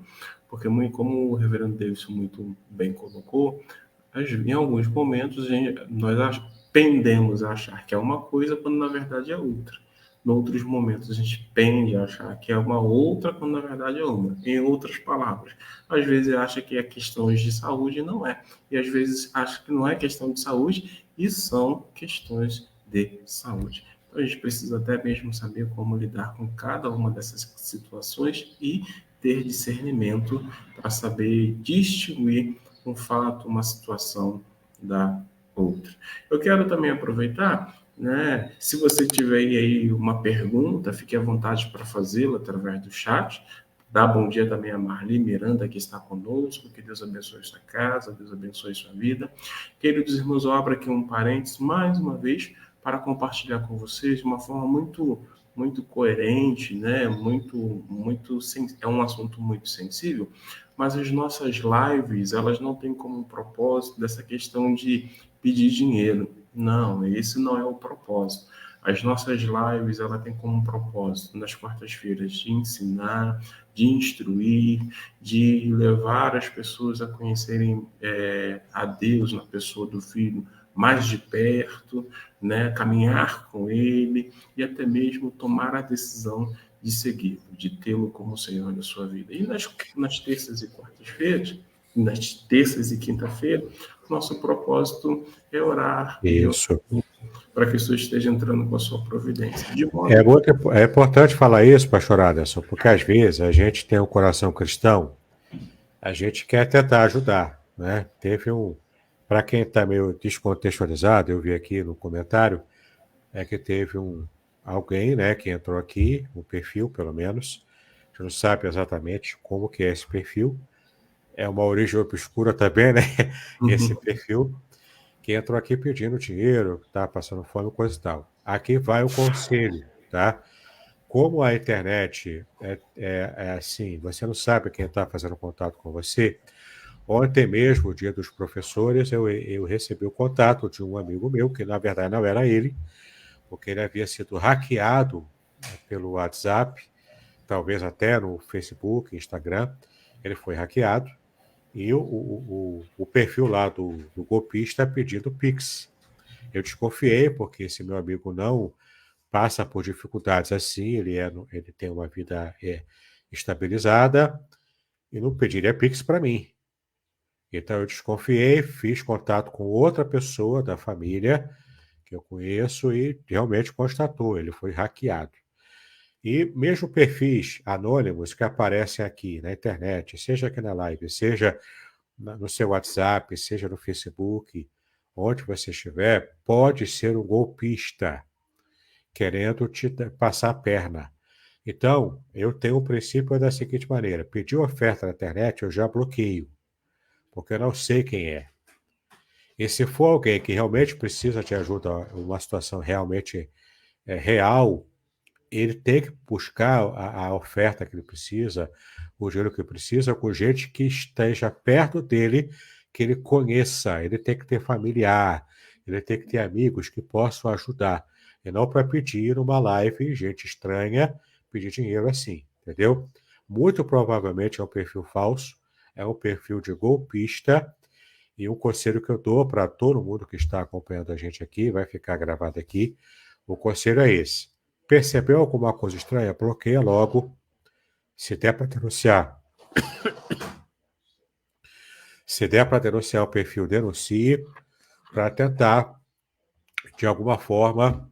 Porque, como o reverendo Davidson muito bem colocou, em alguns momentos nós pendemos a achar que é uma coisa quando na verdade é outra. Em outros momentos a gente pende a achar que é uma outra quando na verdade é uma. Em outras palavras, às vezes acha que é questões de saúde e não é. E às vezes acha que não é questão de saúde e são questões de saúde. Então a gente precisa até mesmo saber como lidar com cada uma dessas situações e ter discernimento para saber distinguir um fato, uma situação da outra. Eu quero também aproveitar, né? Se você tiver aí uma pergunta, fique à vontade para fazê-la através do chat. Dá bom dia também a Marli Miranda, que está conosco. Que Deus abençoe sua casa, Deus abençoe sua vida. Queridos irmãos, eu abro aqui um parênteses mais uma vez para compartilhar com vocês de uma forma muito coerente, né? É um assunto muito sensível, mas as nossas lives, elas não têm como propósito dessa questão de pedir dinheiro. Não, esse não é o propósito. As nossas lives, ela tem como propósito, nas quartas-feiras, de ensinar, de instruir, de levar as pessoas a conhecerem a Deus na pessoa do Filho mais de perto, né? Caminhar com Ele e até mesmo tomar a decisão de segui-lo, de tê-lo como Senhor da sua vida. E nas terças e quartas-feiras, nas terças e quinta-feira, nosso propósito é orar e Isso. para que isso esteja entrando com a sua providência. De modo É importante falar isso, pastor Aderson, porque às vezes a gente tem um coração cristão, a gente quer tentar ajudar, né? Para quem está meio descontextualizado, eu vi aqui no comentário, que teve alguém, né, que entrou aqui, um perfil, pelo menos, a gente não sabe exatamente como que é esse perfil, é uma origem obscura também, né, esse perfil, que entrou aqui pedindo dinheiro, tá passando fome, coisa e tal. Aqui vai o conselho, tá? Como a internet é assim, você não sabe quem está fazendo contato com você. Ontem mesmo, dia dos professores, eu recebi o contato de um amigo meu, que na verdade não era ele, porque ele havia sido hackeado pelo WhatsApp, talvez até no Facebook, Instagram, ele foi hackeado, e o perfil lá do golpista pedindo Pix. Eu desconfiei, porque esse meu amigo não passa por dificuldades assim, ele tem uma vida estabilizada, e não pediria Pix para mim. Então eu desconfiei, fiz contato com outra pessoa da família que eu conheço e realmente constatou, ele foi hackeado. E mesmo perfis anônimos que aparecem aqui na internet, seja aqui na live, seja no seu WhatsApp, seja no Facebook, onde você estiver, pode ser um golpista querendo te passar a perna. Então, eu tenho o princípio da seguinte maneira: pediu oferta na internet, eu já bloqueio, porque eu não sei quem é. E se for alguém que realmente precisa de ajuda, uma situação realmente real, ele tem que buscar a oferta que ele precisa, o dinheiro que ele precisa, com gente que esteja perto dele, que ele conheça. Ele tem que ter familiar, ele tem que ter amigos que possam ajudar. E não para pedir numa live, gente estranha, pedir dinheiro assim, entendeu? Muito provavelmente é um perfil falso, é um perfil de golpista. E um conselho que eu dou para todo mundo que está acompanhando a gente aqui, vai ficar gravado aqui, o conselho é esse: percebeu alguma coisa estranha? Bloqueia logo. Se der para denunciar, o perfil, denuncie, para tentar, de alguma forma,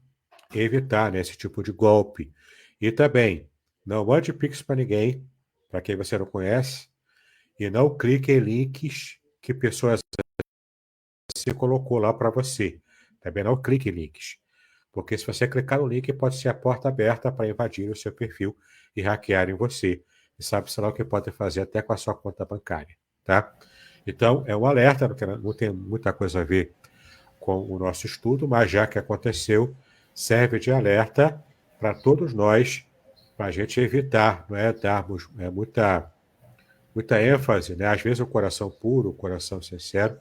evitar, né, esse tipo de golpe. E também, não mande Pix para ninguém, para quem você não conhece, e não clique em links que pessoas você colocou lá para você. Também não clique em links. Porque se você clicar no link, pode ser a porta aberta para invadir o seu perfil e hackearem você. E sabe-se lá o que pode fazer até com a sua conta bancária, tá? Então, é um alerta, não tem muita coisa a ver com o nosso estudo, mas já que aconteceu, serve de alerta para todos nós, para a gente evitar, não é, darmos muita ênfase, né? Às vezes o coração puro, o coração sincero,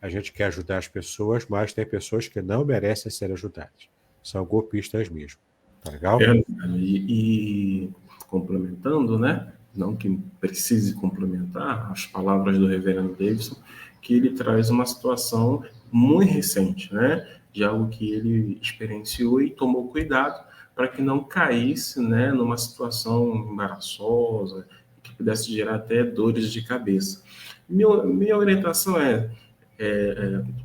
a gente quer ajudar as pessoas, mas tem pessoas que não merecem ser ajudadas. São golpistas mesmo. Tá legal? E complementando, né? Não que precise complementar as palavras do reverendo Davidson, que ele traz uma situação muito recente, né? De algo que ele experienciou e tomou cuidado para que não caísse, né, numa situação embaraçosa, que pudesse gerar até dores de cabeça. Minha orientação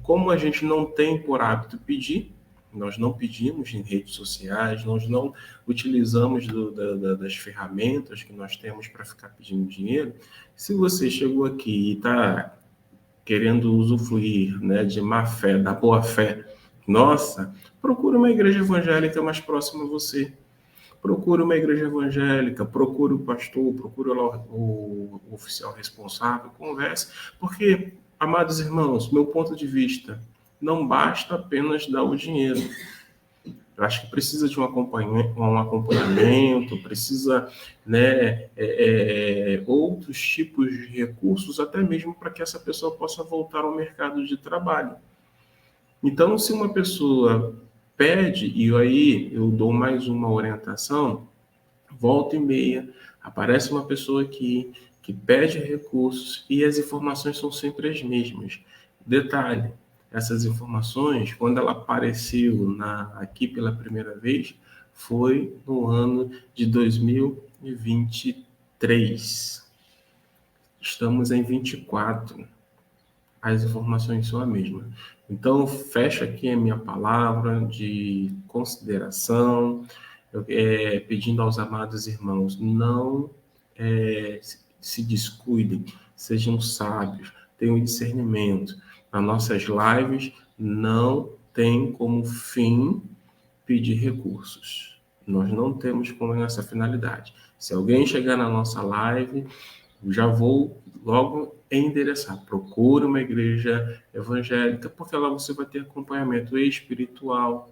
como a gente não tem por hábito pedir, nós não pedimos em redes sociais, nós não utilizamos das ferramentas que nós temos para ficar pedindo dinheiro. Se você chegou aqui e está querendo usufruir, né, de má fé, da boa fé, nossa, procure uma igreja evangélica mais próxima a você. Procure uma igreja evangélica, procure o pastor, procure o oficial responsável, converse, porque, amados irmãos, meu ponto de vista, não basta apenas dar o dinheiro. Eu acho que precisa de um acompanhamento, precisa, né, outros tipos de recursos, até mesmo para que essa pessoa possa voltar ao mercado de trabalho. Então, se uma pessoa pede, e aí eu dou mais uma orientação, volta e meia, aparece uma pessoa aqui que pede recursos e as informações são sempre as mesmas. Detalhe, essas informações, quando ela apareceu aqui pela primeira vez, foi no ano de 2023. Estamos em 24. As informações são a mesma. Então, fecho aqui a minha palavra de consideração, pedindo aos amados irmãos, não se descuidem, sejam sábios, tenham discernimento. Nas nossas lives, não tem como fim pedir recursos. Nós não temos como essa finalidade. Se alguém chegar na nossa live, já vou logo endereçar. Procure uma igreja evangélica, porque lá você vai ter acompanhamento espiritual,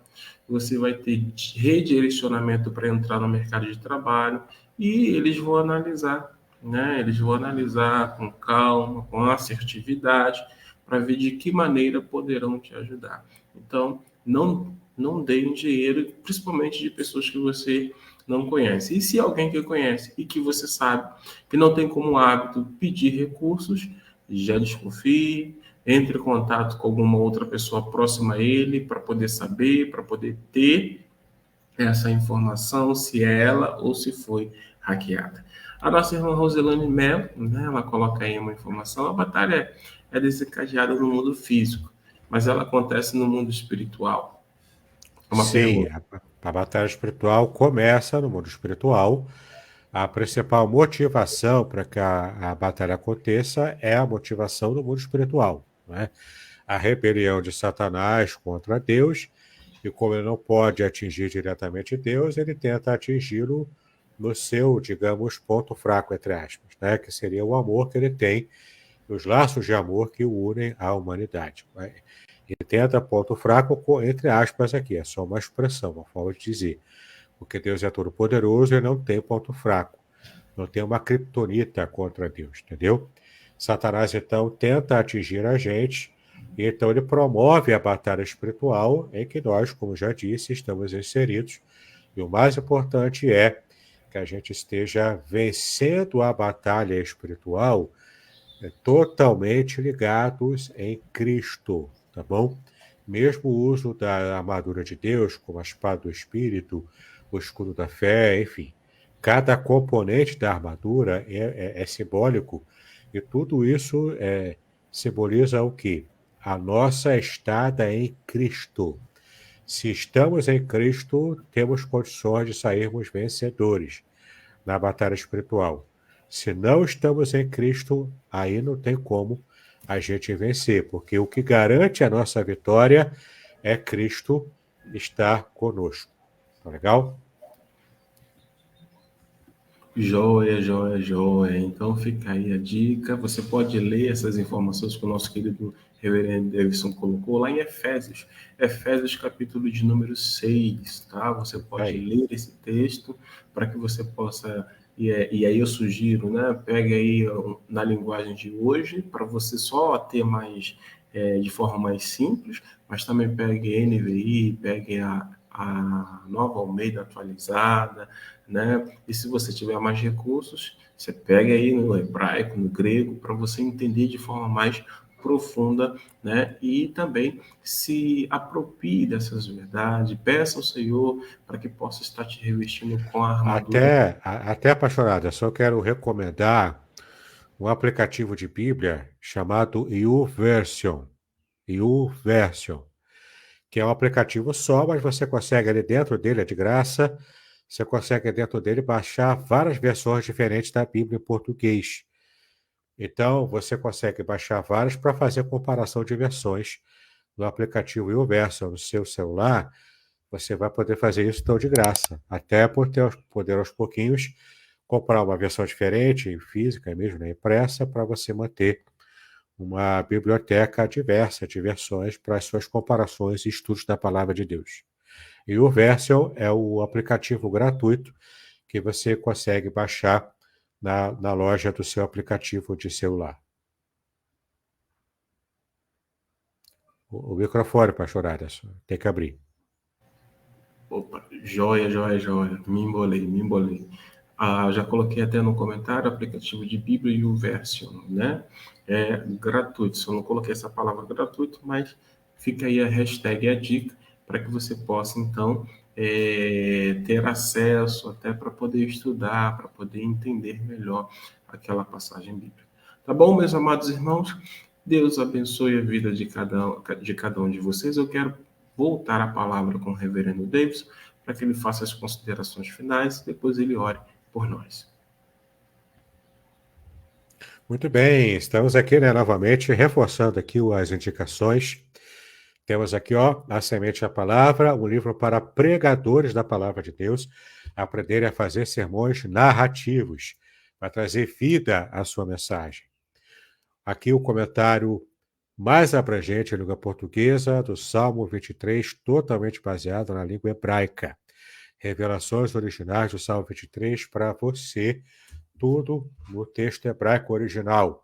você vai ter redirecionamento para entrar no mercado de trabalho e eles vão analisar, né? Eles vão analisar com calma, com assertividade, para ver de que maneira poderão te ajudar. Então, não deem dinheiro, principalmente de pessoas que você não conhece. E se alguém que conhece e que você sabe que não tem como hábito pedir recursos, já desconfie, entre em contato com alguma outra pessoa próxima a ele para poder saber, para poder ter essa informação, se é ela ou se foi hackeada. A nossa irmã Roselane Mello, né, ela coloca aí uma informação, a batalha é desencadeada no mundo físico, mas ela acontece no mundo espiritual. Uma Sim, pergunta. a batalha espiritual começa no mundo espiritual. A principal motivação para que a batalha aconteça é a motivação do mundo espiritual, né? A rebelião de Satanás contra Deus, e como ele não pode atingir diretamente Deus, ele tenta atingi-lo no seu, digamos, ponto fraco, entre aspas, né? Que seria o amor que ele tem, os laços de amor que o unem à humanidade. Ele tenta ponto fraco, entre aspas, aqui, é só uma expressão, uma forma de dizer. Porque Deus é todo-poderoso e não tem ponto fraco. Não tem uma criptonita contra Deus, entendeu? Satanás, então, tenta atingir a gente, e então ele promove a batalha espiritual em que nós, como já disse, estamos inseridos. E o mais importante é que a gente esteja vencendo a batalha espiritual totalmente ligados em Cristo, tá bom? Mesmo o uso da armadura de Deus, como a espada do Espírito, o escudo da fé, enfim. Cada componente da armadura é simbólico, e tudo isso simboliza o quê? A nossa estada em Cristo. Se estamos em Cristo, temos condições de sairmos vencedores na batalha espiritual. Se não estamos em Cristo, aí não tem como a gente vencer, porque o que garante a nossa vitória é Cristo estar conosco. Tá legal? Joia, joia, joia. Então fica aí a dica. Você pode ler essas informações que o nosso querido Reverendo Davidson colocou lá em Efésios. Efésios, capítulo de número 6, tá? Você pode Aí. ler esse texto para que você possa. E aí eu sugiro, né? Pegue aí na linguagem de hoje, para você só ter mais, de forma mais simples, mas também pegue NVI, pegue a Nova Almeida atualizada, né? E se você tiver mais recursos, você pega aí no hebraico, no grego, para você entender de forma mais profunda, né? E também se aproprie dessas verdades, peça ao Senhor para que possa estar te revestindo com a armadura. Até apaixonada, só quero recomendar um aplicativo de Bíblia chamado YouVersion. YouVersion, que é um aplicativo só, mas você consegue ali dentro dele, é de graça, você consegue dentro dele baixar várias versões diferentes da Bíblia em português. Então, você consegue baixar várias para fazer comparação de versões no aplicativo YouVersion no seu celular. Você vai poder fazer isso então de graça, até poder aos pouquinhos comprar uma versão diferente, em física mesmo, né, impressa, para você manter uma biblioteca diversa de versões para as suas comparações e estudos da palavra de Deus. E o Version é o aplicativo gratuito que você consegue baixar na loja do seu aplicativo de celular. O microfone, pastor Aderson, tem que abrir. Opa, joia, joia, joia. Me embolei. Já coloquei até no comentário o aplicativo de Bíblia e o Version, né? É gratuito. Só não coloquei essa palavra gratuito, mas fica aí a hashtag e a dica para que você possa, então, ter acesso até para poder estudar, para poder entender melhor aquela passagem bíblica. Tá bom, meus amados irmãos? Deus abençoe a vida de cada um de vocês. Eu quero voltar a palavra com o reverendo Davis, para que ele faça as considerações finais, depois ele ore por nós. Muito bem, estamos aqui, novamente, reforçando aqui as indicações. Temos aqui, A Semente da Palavra, um livro para pregadores da Palavra de Deus, aprenderem a fazer sermões narrativos, para trazer vida à sua mensagem. Aqui o comentário mais abrangente em língua portuguesa do Salmo 23, totalmente baseado na língua hebraica. Revelações originais do Salmo 23 para você, tudo no texto hebraico original.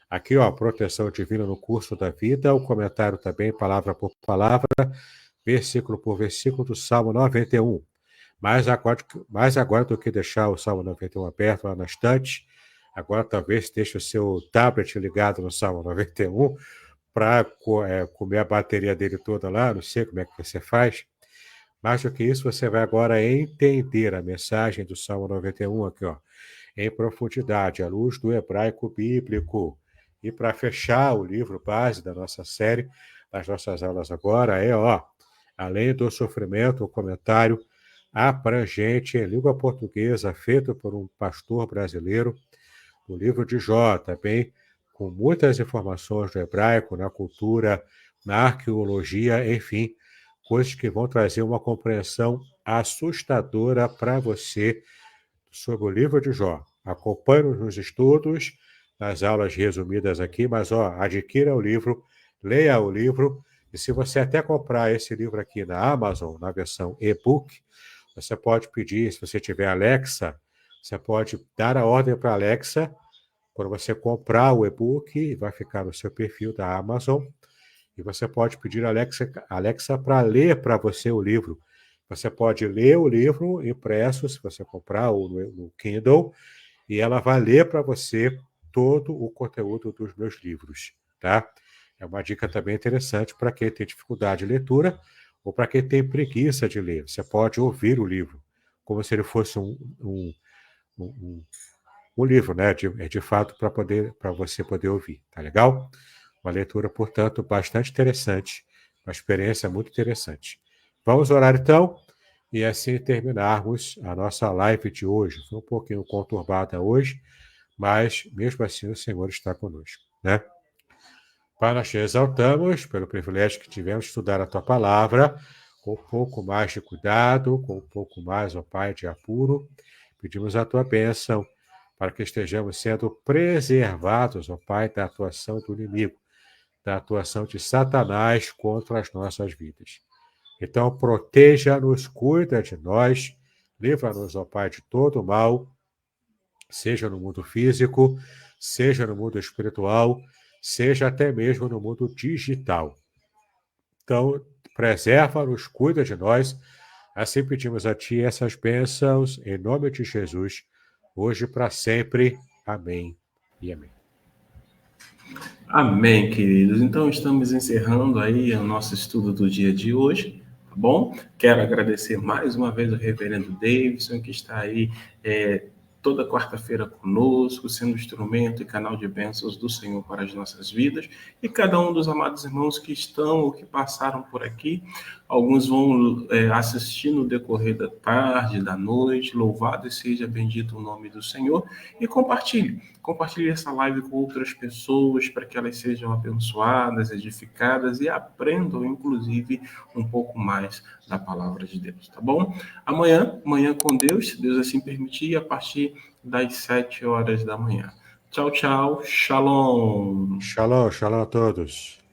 Aqui, Proteção Divina no Curso da Vida, o comentário também, palavra por palavra, versículo por versículo do Salmo 91. Mais agora do que deixar o Salmo 91 aberto lá na estante, agora talvez deixe o seu tablet ligado no Salmo 91 para comer a bateria dele toda lá, não sei como é que você faz. Mais do que isso, você vai agora entender a mensagem do Salmo 91 aqui, em profundidade, à luz do hebraico bíblico. E para fechar o livro base da nossa série, das nossas aulas agora, além do sofrimento, o comentário abrangente em língua portuguesa, feito por um pastor brasileiro, do livro de Jó, também com muitas informações do hebraico, na cultura, na arqueologia, enfim, coisas que vão trazer uma compreensão assustadora para você sobre o livro de Jó. Acompanhe-nos nos estudos, nas aulas resumidas aqui, mas adquira o livro, leia o livro, e se você até comprar esse livro aqui na Amazon, na versão e-book, você pode pedir, se você tiver Alexa, você pode dar a ordem para a Alexa, quando você comprar o e-book, vai ficar no seu perfil da Amazon, e você pode pedir a Alexa para ler para você o livro. Você pode ler o livro impresso, se você comprar, ou no Kindle, e ela vai ler para você todo o conteúdo dos meus livros, tá? É uma dica também interessante para quem tem dificuldade de leitura ou para quem tem preguiça de ler. Você pode ouvir o livro, como se ele fosse um livro, né? De fato, para você poder ouvir, tá legal? Uma leitura, portanto, bastante interessante, uma experiência muito interessante. Vamos orar, então, e assim terminarmos a nossa live de hoje. Foi um pouquinho conturbada hoje, mas, mesmo assim, o Senhor está conosco, né? Pai, nós te exaltamos pelo privilégio que tivemos de estudar a Tua Palavra, com um pouco mais de cuidado, com um pouco mais, Pai, de apuro. Pedimos a Tua bênção para que estejamos sendo preservados, Pai, da atuação do inimigo, da atuação de Satanás contra as nossas vidas. Então, proteja-nos, cuida de nós, livra-nos, Pai, de todo o mal, seja no mundo físico, seja no mundo espiritual, seja até mesmo no mundo digital. Então, preserva-nos, cuida de nós. Assim pedimos a Ti essas bênçãos, em nome de Jesus, hoje e para sempre. Amém e amém. Amém, queridos. Então, estamos encerrando aí o nosso estudo do dia de hoje, tá bom? Quero agradecer mais uma vez ao reverendo Davidson, que está aí toda quarta-feira conosco, sendo instrumento e canal de bênçãos do Senhor para as nossas vidas, e cada um dos amados irmãos que estão ou que passaram por aqui. Alguns vão assistir no decorrer da tarde, da noite. Louvado seja bendito o nome do Senhor. E compartilhe essa live com outras pessoas para que elas sejam abençoadas, edificadas e aprendam, inclusive, um pouco mais da palavra de Deus, tá bom? Amanhã com Deus, se Deus assim permitir, a partir das 7 horas da manhã. Tchau, tchau. Shalom. Shalom, shalom a todos.